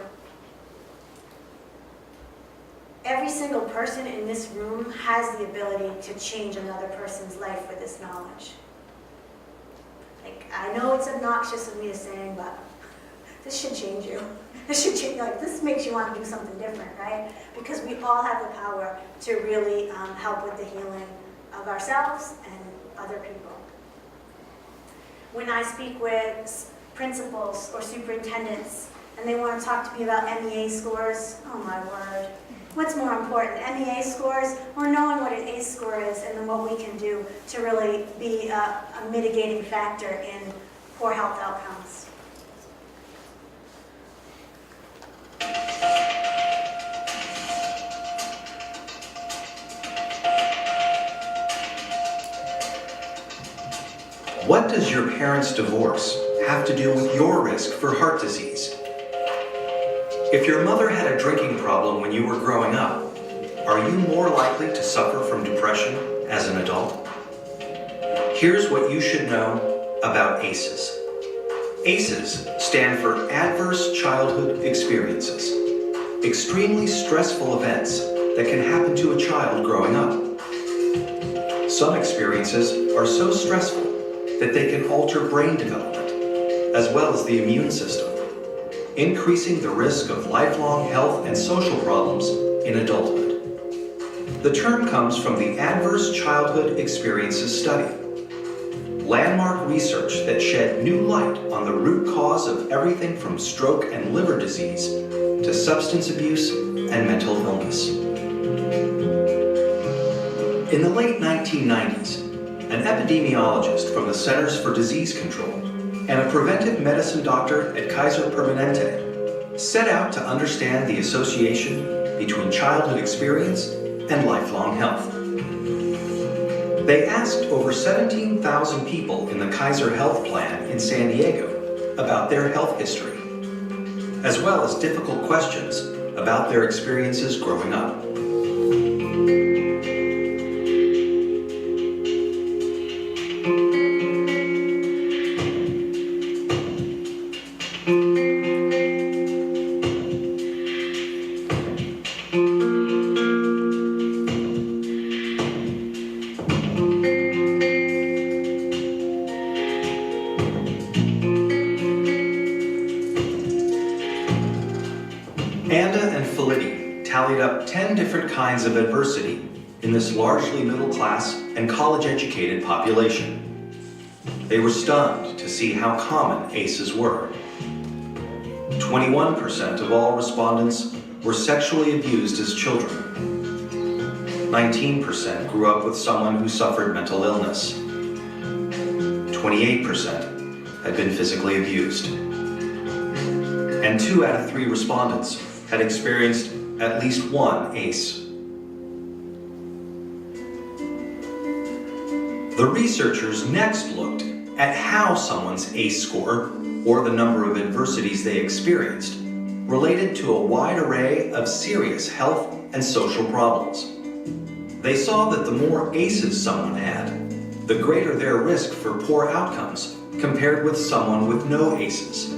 Every single person in this room has the ability to change another person's life with this knowledge. Like, I know it's obnoxious of me to say, but this should change you. This should change, this makes you want to do something different, right? Because we all have the power to really help with the healing of ourselves and other people. When I speak with principals or superintendents and they want to talk to me about MEA scores, oh my word. What's more important, MEA scores or knowing what an ACE score is and then what we can do to really be a mitigating factor in poor health outcomes? What does your parents' divorce have to do with your risk for heart disease? If your mother had a drinking problem when you were growing up, are you more likely to suffer from depression as an adult? Here's what you should know about ACEs. ACEs stand for Adverse Childhood Experiences, extremely stressful events that can happen to a child growing up. Some experiences are so stressful that they can alter brain development, as well as the immune system, increasing the risk of lifelong health and social problems in adulthood. The term comes from the Adverse Childhood Experiences Study, landmark research that shed new light on the root cause of everything from stroke and liver disease to substance abuse and mental illness. In the late 1990s, an epidemiologist from the Centers for Disease Control and a preventive medicine doctor at Kaiser Permanente set out to understand the association between childhood experience and lifelong health. They asked over 17,000 people in the Kaiser Health Plan in San Diego about their health history, as well as difficult questions about their experiences growing up. Anda and Felitti tallied up 10 different kinds of adversity in this largely middle-class and college-educated population. They were stunned to see how common ACEs were. 21% of all respondents were sexually abused as children. 19% grew up with someone who suffered mental illness. 28% had been physically abused. And 2 out of 3 respondents had experienced at least one ACE. The researchers next looked at how someone's ACE score, or the number of adversities they experienced, related to a wide array of serious health and social problems. They saw that the more ACEs someone had, the greater their risk for poor outcomes compared with someone with no ACEs.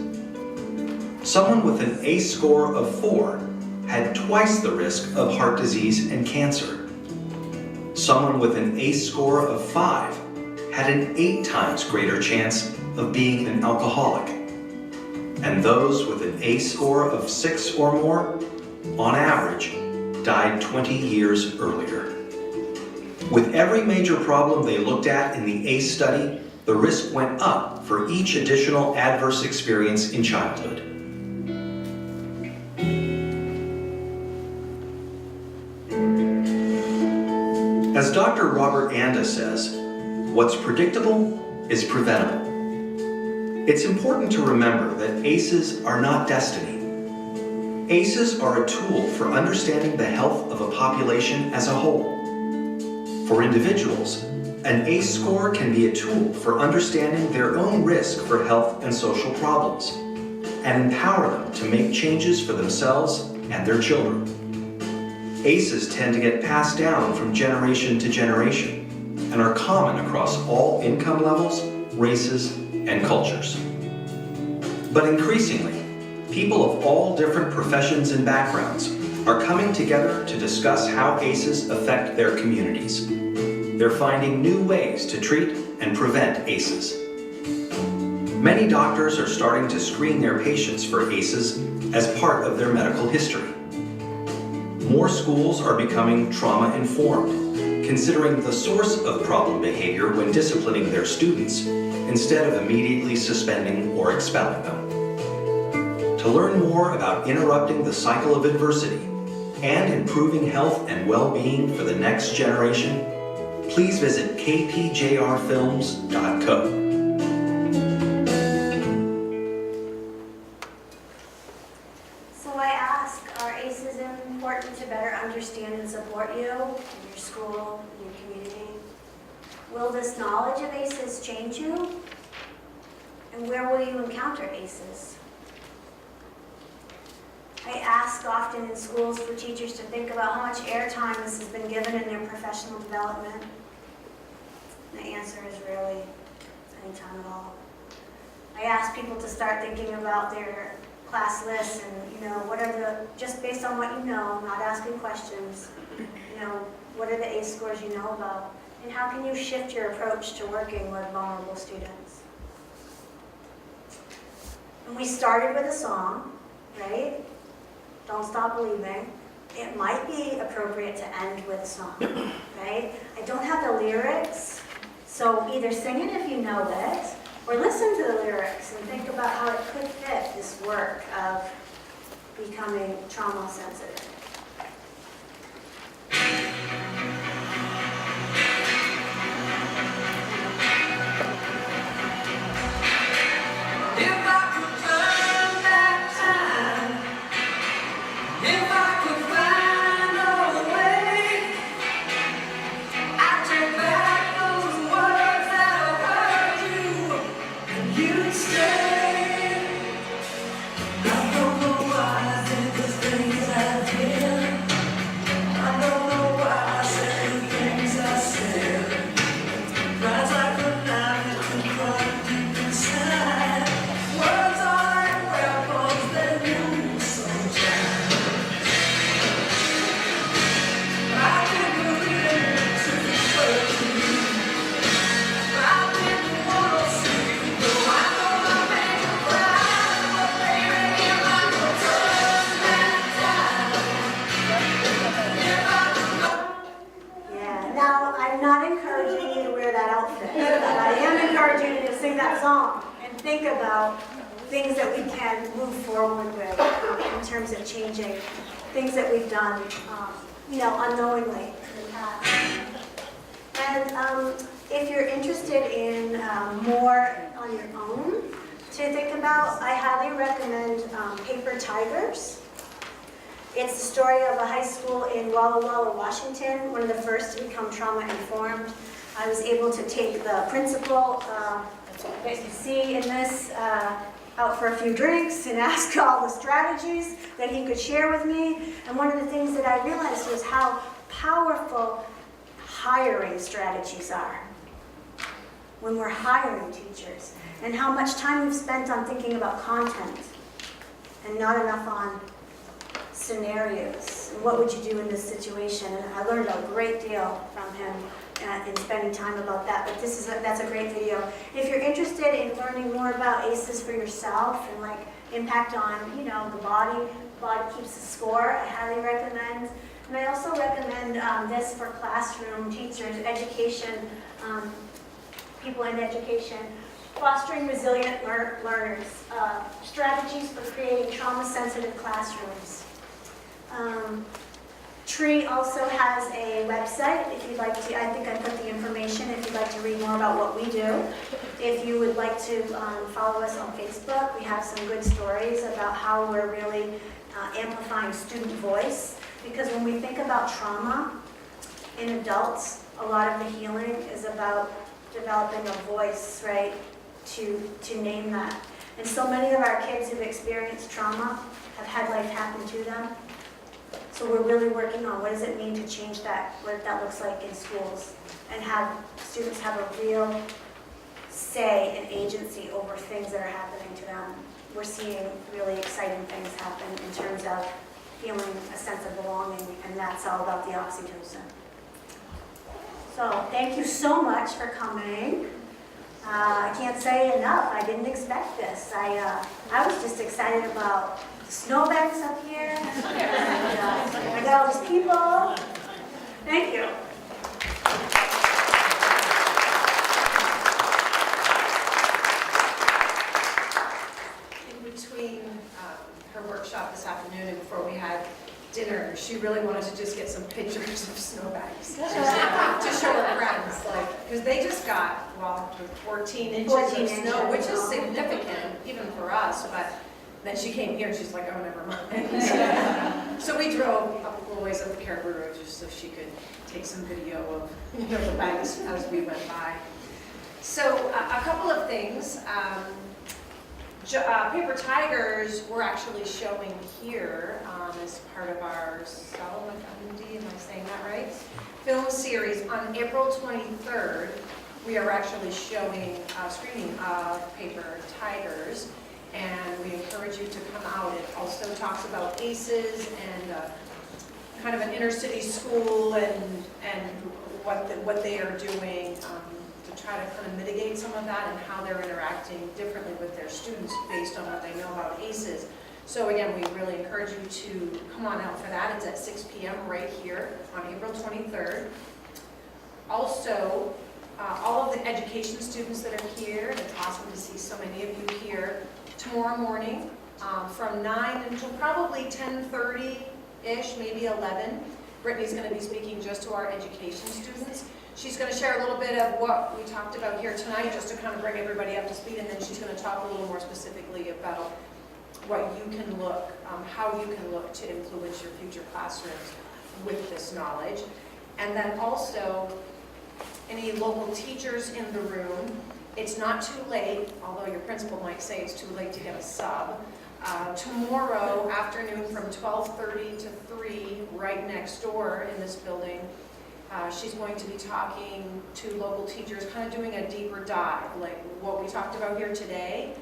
Someone with an ACE score of 4 had twice the risk of heart disease and cancer. Someone with an ACE score of 5 had an 8 times greater chance of being an alcoholic. And those with an ACE score of 6 or more, on average, died 20 years earlier. With every major problem they looked at in the ACE study, the risk went up for each additional adverse experience in childhood. As Dr. Robert Anda says, what's predictable is preventable. It's important to remember that ACEs are not destiny. ACEs are a tool for understanding the health of a population as a whole. For individuals, an ACE score can be a tool for understanding their own risk for health and social problems and empower them to make changes for themselves and their children. ACEs tend to get passed down from generation to generation and are common across all income levels, races, and cultures. But increasingly, people of all different professions and backgrounds are coming together to discuss how ACEs affect their communities. They're finding new ways to treat and prevent ACEs. Many doctors are starting to screen their patients for ACEs as part of their medical history. More schools are becoming trauma-informed, considering the source of problem behavior when disciplining their students, instead of immediately suspending or expelling them. To learn more about interrupting the cycle of adversity and improving health and well-being for the next generation, please visit kpjrfilms.co. So I ask, are ACEs important to better understand and support you in your school, in your community? Will this knowledge of ACEs change you? And where will you encounter ACEs? I ask often in schools for teachers to think about how much airtime this has been given in their professional development. And the answer is rarely any time at all. I ask people to start thinking about their class lists and, what are the, just based on what you know, not asking questions, what are the ACE scores you know about? And how can you shift your approach to working with vulnerable students? And we started with a song, right? Don't Stop Believing. It might be appropriate to end with a song, right? I don't have the lyrics, so either sing it if you know it, or listen to the lyrics and think about how it could fit this work of becoming trauma sensitive. That song and think about things that we can move forward with in terms of changing things that we've done, unknowingly in the past. And if you're interested in more on your own to think about, I highly recommend Paper Tigers. It's the story of a high school in Walla Walla, Washington, one of the first to become trauma-informed. I was able to take the principal that you see in this out for a few drinks and ask all the strategies that he could share with me. And one of the things that I realized was how powerful hiring strategies are when we're hiring teachers, and how much time we've spent on thinking about content and not enough on scenarios. And what would you do in this situation? And I learned a great deal from him in spending time about that, but that's a great video. If you're interested in learning more about ACEs for yourself and like impact on, the body keeps the score, I highly recommend. And I also recommend this for classroom teachers, education, people in education, Fostering Resilient Learners, Strategies for Creating Trauma-Sensitive Classrooms. TREE also has a website if you'd like to, I think I put the information if you'd like to read more about what we do. If you would like to follow us on Facebook, we have some good stories about how we're really amplifying student voice. Because when we think about trauma in adults, a lot of the healing is about developing a voice, right, to name that. And so many of our kids who've experienced trauma have had life happen to them. So we're really working on what does it mean to change that, what that looks like in schools, and have students have a real say and agency over things that are happening to them. We're seeing really exciting things happen in terms of feeling a sense of belonging, and that's all about the oxytocin. So thank you so much for coming. I can't say enough. I didn't expect this. I was just excited about snowbanks up here. And, I got all these people. Thank you. In between her workshop this afternoon and before we had dinner, she really wanted to just get some pictures of snowbanks to show her friends, because they just got, 14 inches of snow, which is significant even for us, but then she came here and she's like, oh, never mind. So we drove up a little ways up the Caribou Road just so she could take some video of the banks as we went by. So a couple of things. Paper Tigers we're actually showing here as part of our Salamagundi, am I saying that right? Film series on April 23rd. We are actually showing a screening of Paper Tigers, and we encourage you to come out. It also talks about ACEs and kind of an inner city school and what they are doing to try to kind of mitigate some of that and how they're interacting differently with their students based on what they know about ACEs. So again, we really encourage you to come on out for that. It's at 6 p.m. right here on April 23rd. Also, all of the education students that are here, it's awesome to see so many of you here. Tomorrow morning, from 9 until probably 10:30-ish, maybe 11, Brittany's going to be speaking just to our education students. She's going to share a little bit of what we talked about here tonight, just to kind of bring everybody up to speed, and then she's going to talk a little more specifically about what you can look, how you can look to influence your future classrooms with this knowledge. And then also, any local teachers in the room, it's not too late, although your principal might say it's too late to get a sub. Tomorrow afternoon from 12:30 to 3, right next door in this building, she's going to be talking to local teachers, kind of doing a deeper dive, like what we talked about here today.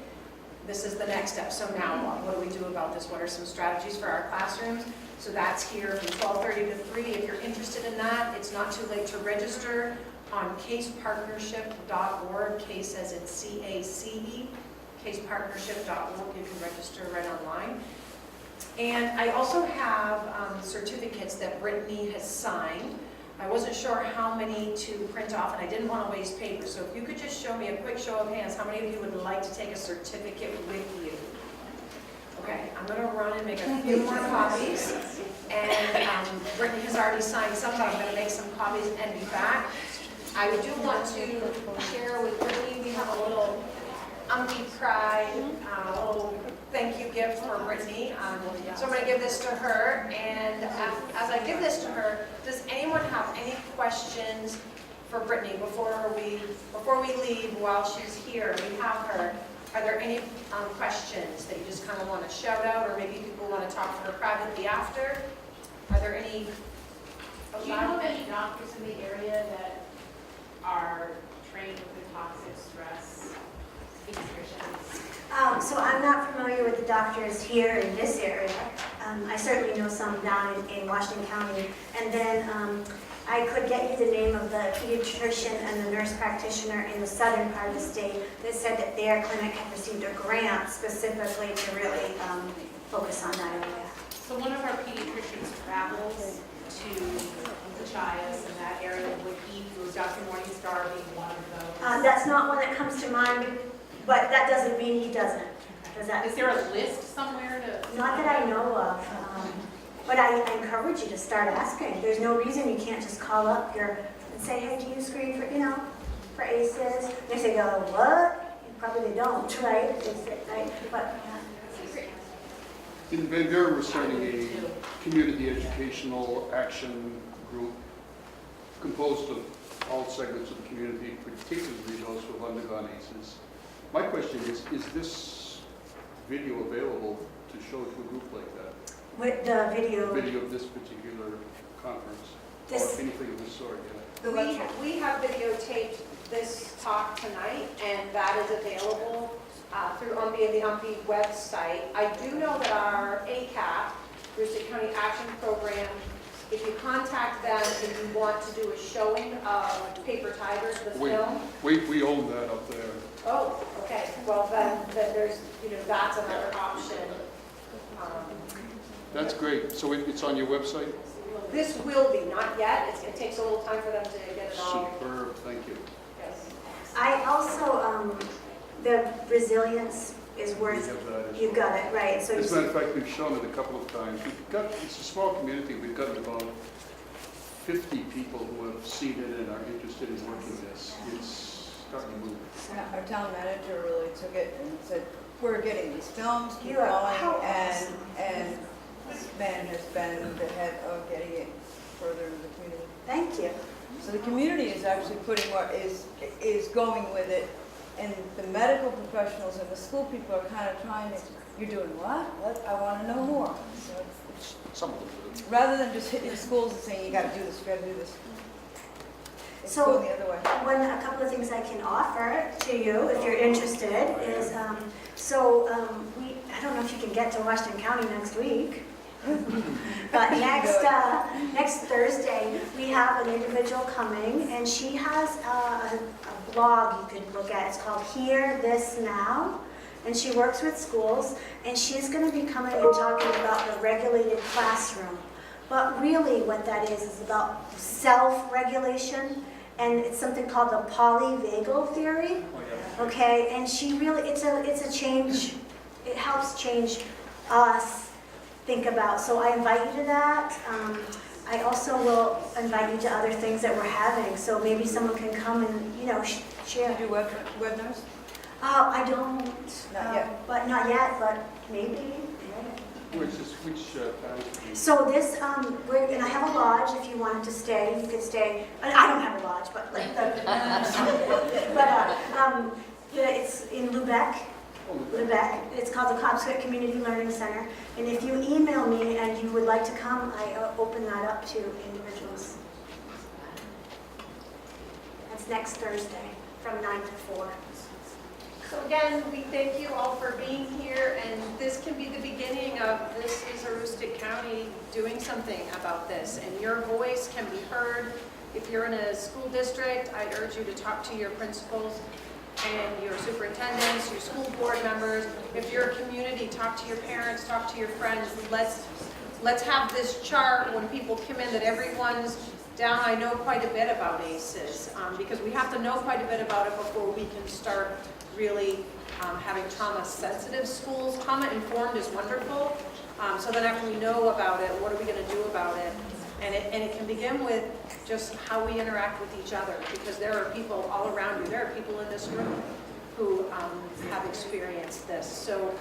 This is the next step. So now what do we do about this? What are some strategies for our classrooms? So that's here from 12:30 to 3. If you're interested in that, it's not too late to register on casepartnership.org, case as in C-A-C-E, casepartnership.org. You can register right online. And I also have certificates that Brittany has signed. I wasn't sure how many to print off, and I didn't want to waste paper. So if you could just show me a quick show of hands, how many of you would like to take a certificate with you? Okay, I'm going to run and make a few more copies. And Brittany has already signed some, but I'm going to make some copies and be back. I do want to share with Brittany, we have a little Umpy Pride, little thank you gift for Brittany. So I'm going to give this to her, and as I give this to her, does anyone have any questions for Brittany before we leave while she's here? We have her Are there any questions that you just kind of want to shout out, or maybe people want to talk to her privately after? Are there any? Do you know of any doctors in the area that are trained with toxic stress pediatricians? So I'm not familiar with the doctors here in this area. I certainly know some down in Washington County. And then I could get you the name of the pediatrician and the nurse practitioner in the southern part of the state that said that their clinic had received a grant specifically to really focus on that area. So one of our pediatricians travels to the Chias in that area. Would he, was Dr. Morningstar being one of those? That's not one that comes to mind, but that doesn't mean he doesn't. Does that? Is there a list somewhere to? Not that I know of, but I encourage you to start asking. There's no reason you can't just call up and say, hey, do you screen for, for ACEs? They say, go, what? Probably they don't, right? Right? But, In Vancouver, we're starting a community educational action group composed of all segments of the community, particularly those who have undergone ACEs. My question is this video available to show to a group like that? With the video. Video of this particular conference, This- or anything of this sort, yeah. We have videotaped this talk tonight, and that is available through UMPI and the UMPI website. I do know that our ACAP, Aroostook County Action Program, if you contact them and you want to do a showing of Paper Tigers, the film. We own that up there. Oh, okay. Well, then there's, that's another option. That's great. So it's on your website? This will be, not yet. It takes a little time for them to get it all. Superb, thank you. Yes. I also, the resilience is worth, We have that as you've got it, right. So As a matter of fact, we've shown it a couple of times. It's a small community. We've got about 50 people who have seen it and are interested in working this. It's starting to move. Our town manager really took it and said, we're getting these films, keep You are- how going, awesome. and this man has been the head of getting it further into the community. Thank you. So the community is actually putting what is going with it, and the medical professionals and the school people are kind of trying to, you're doing what? I want to know more. So Some of them do. rather than just hitting the schools and saying, you got to do this, you got to do this. It's So- going the other way. A couple of things I can offer to you if you're interested is, I don't know if you can get to Washington County next week. But next Thursday, we have an individual coming, and she has a blog you could look at. It's called Hear This Now, and she works with schools, and she's going to be coming and talking about the regulated classroom. But really what that is about self-regulation, and it's something called the polyvagal theory. Okay, and she really, it's a change, it helps change us think about. So I invite you to that. I also will invite you to other things that we're having. So maybe someone can come and, share. Do you do webinars? I don't. Not yet. But not yet, but maybe. Which town? So this, and I have a lodge. If you wanted to stay, you could stay. I don't have a lodge, but like it's in Lubec. Lubec. It's called the Cobscoat Community Learning Center. And if you email me and you would like to come, I open that up to individuals. That's next Thursday from 9 to 4. So again, we thank you all for being here, and this can be the beginning of this is Aroostook County doing something about this, and your voice can be heard. If you're in a school district, I urge you to talk to your principals and your superintendents, your school board members. If you're a community, talk to your parents, talk to your friends. Let's have this chart when people come in that everyone's down. I know quite a bit about ACEs because we have to know quite a bit about it before we can start really having trauma-sensitive schools. Trauma-informed is wonderful. So then after we know about it, what are we going to do about it? And it can begin with just how we interact with each other, because there are people all around you. There are people in this room who have experienced this. So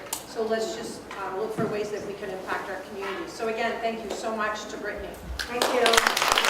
let's just look for ways that we can impact our community. So again, thank you so much to Brittany. Thank you.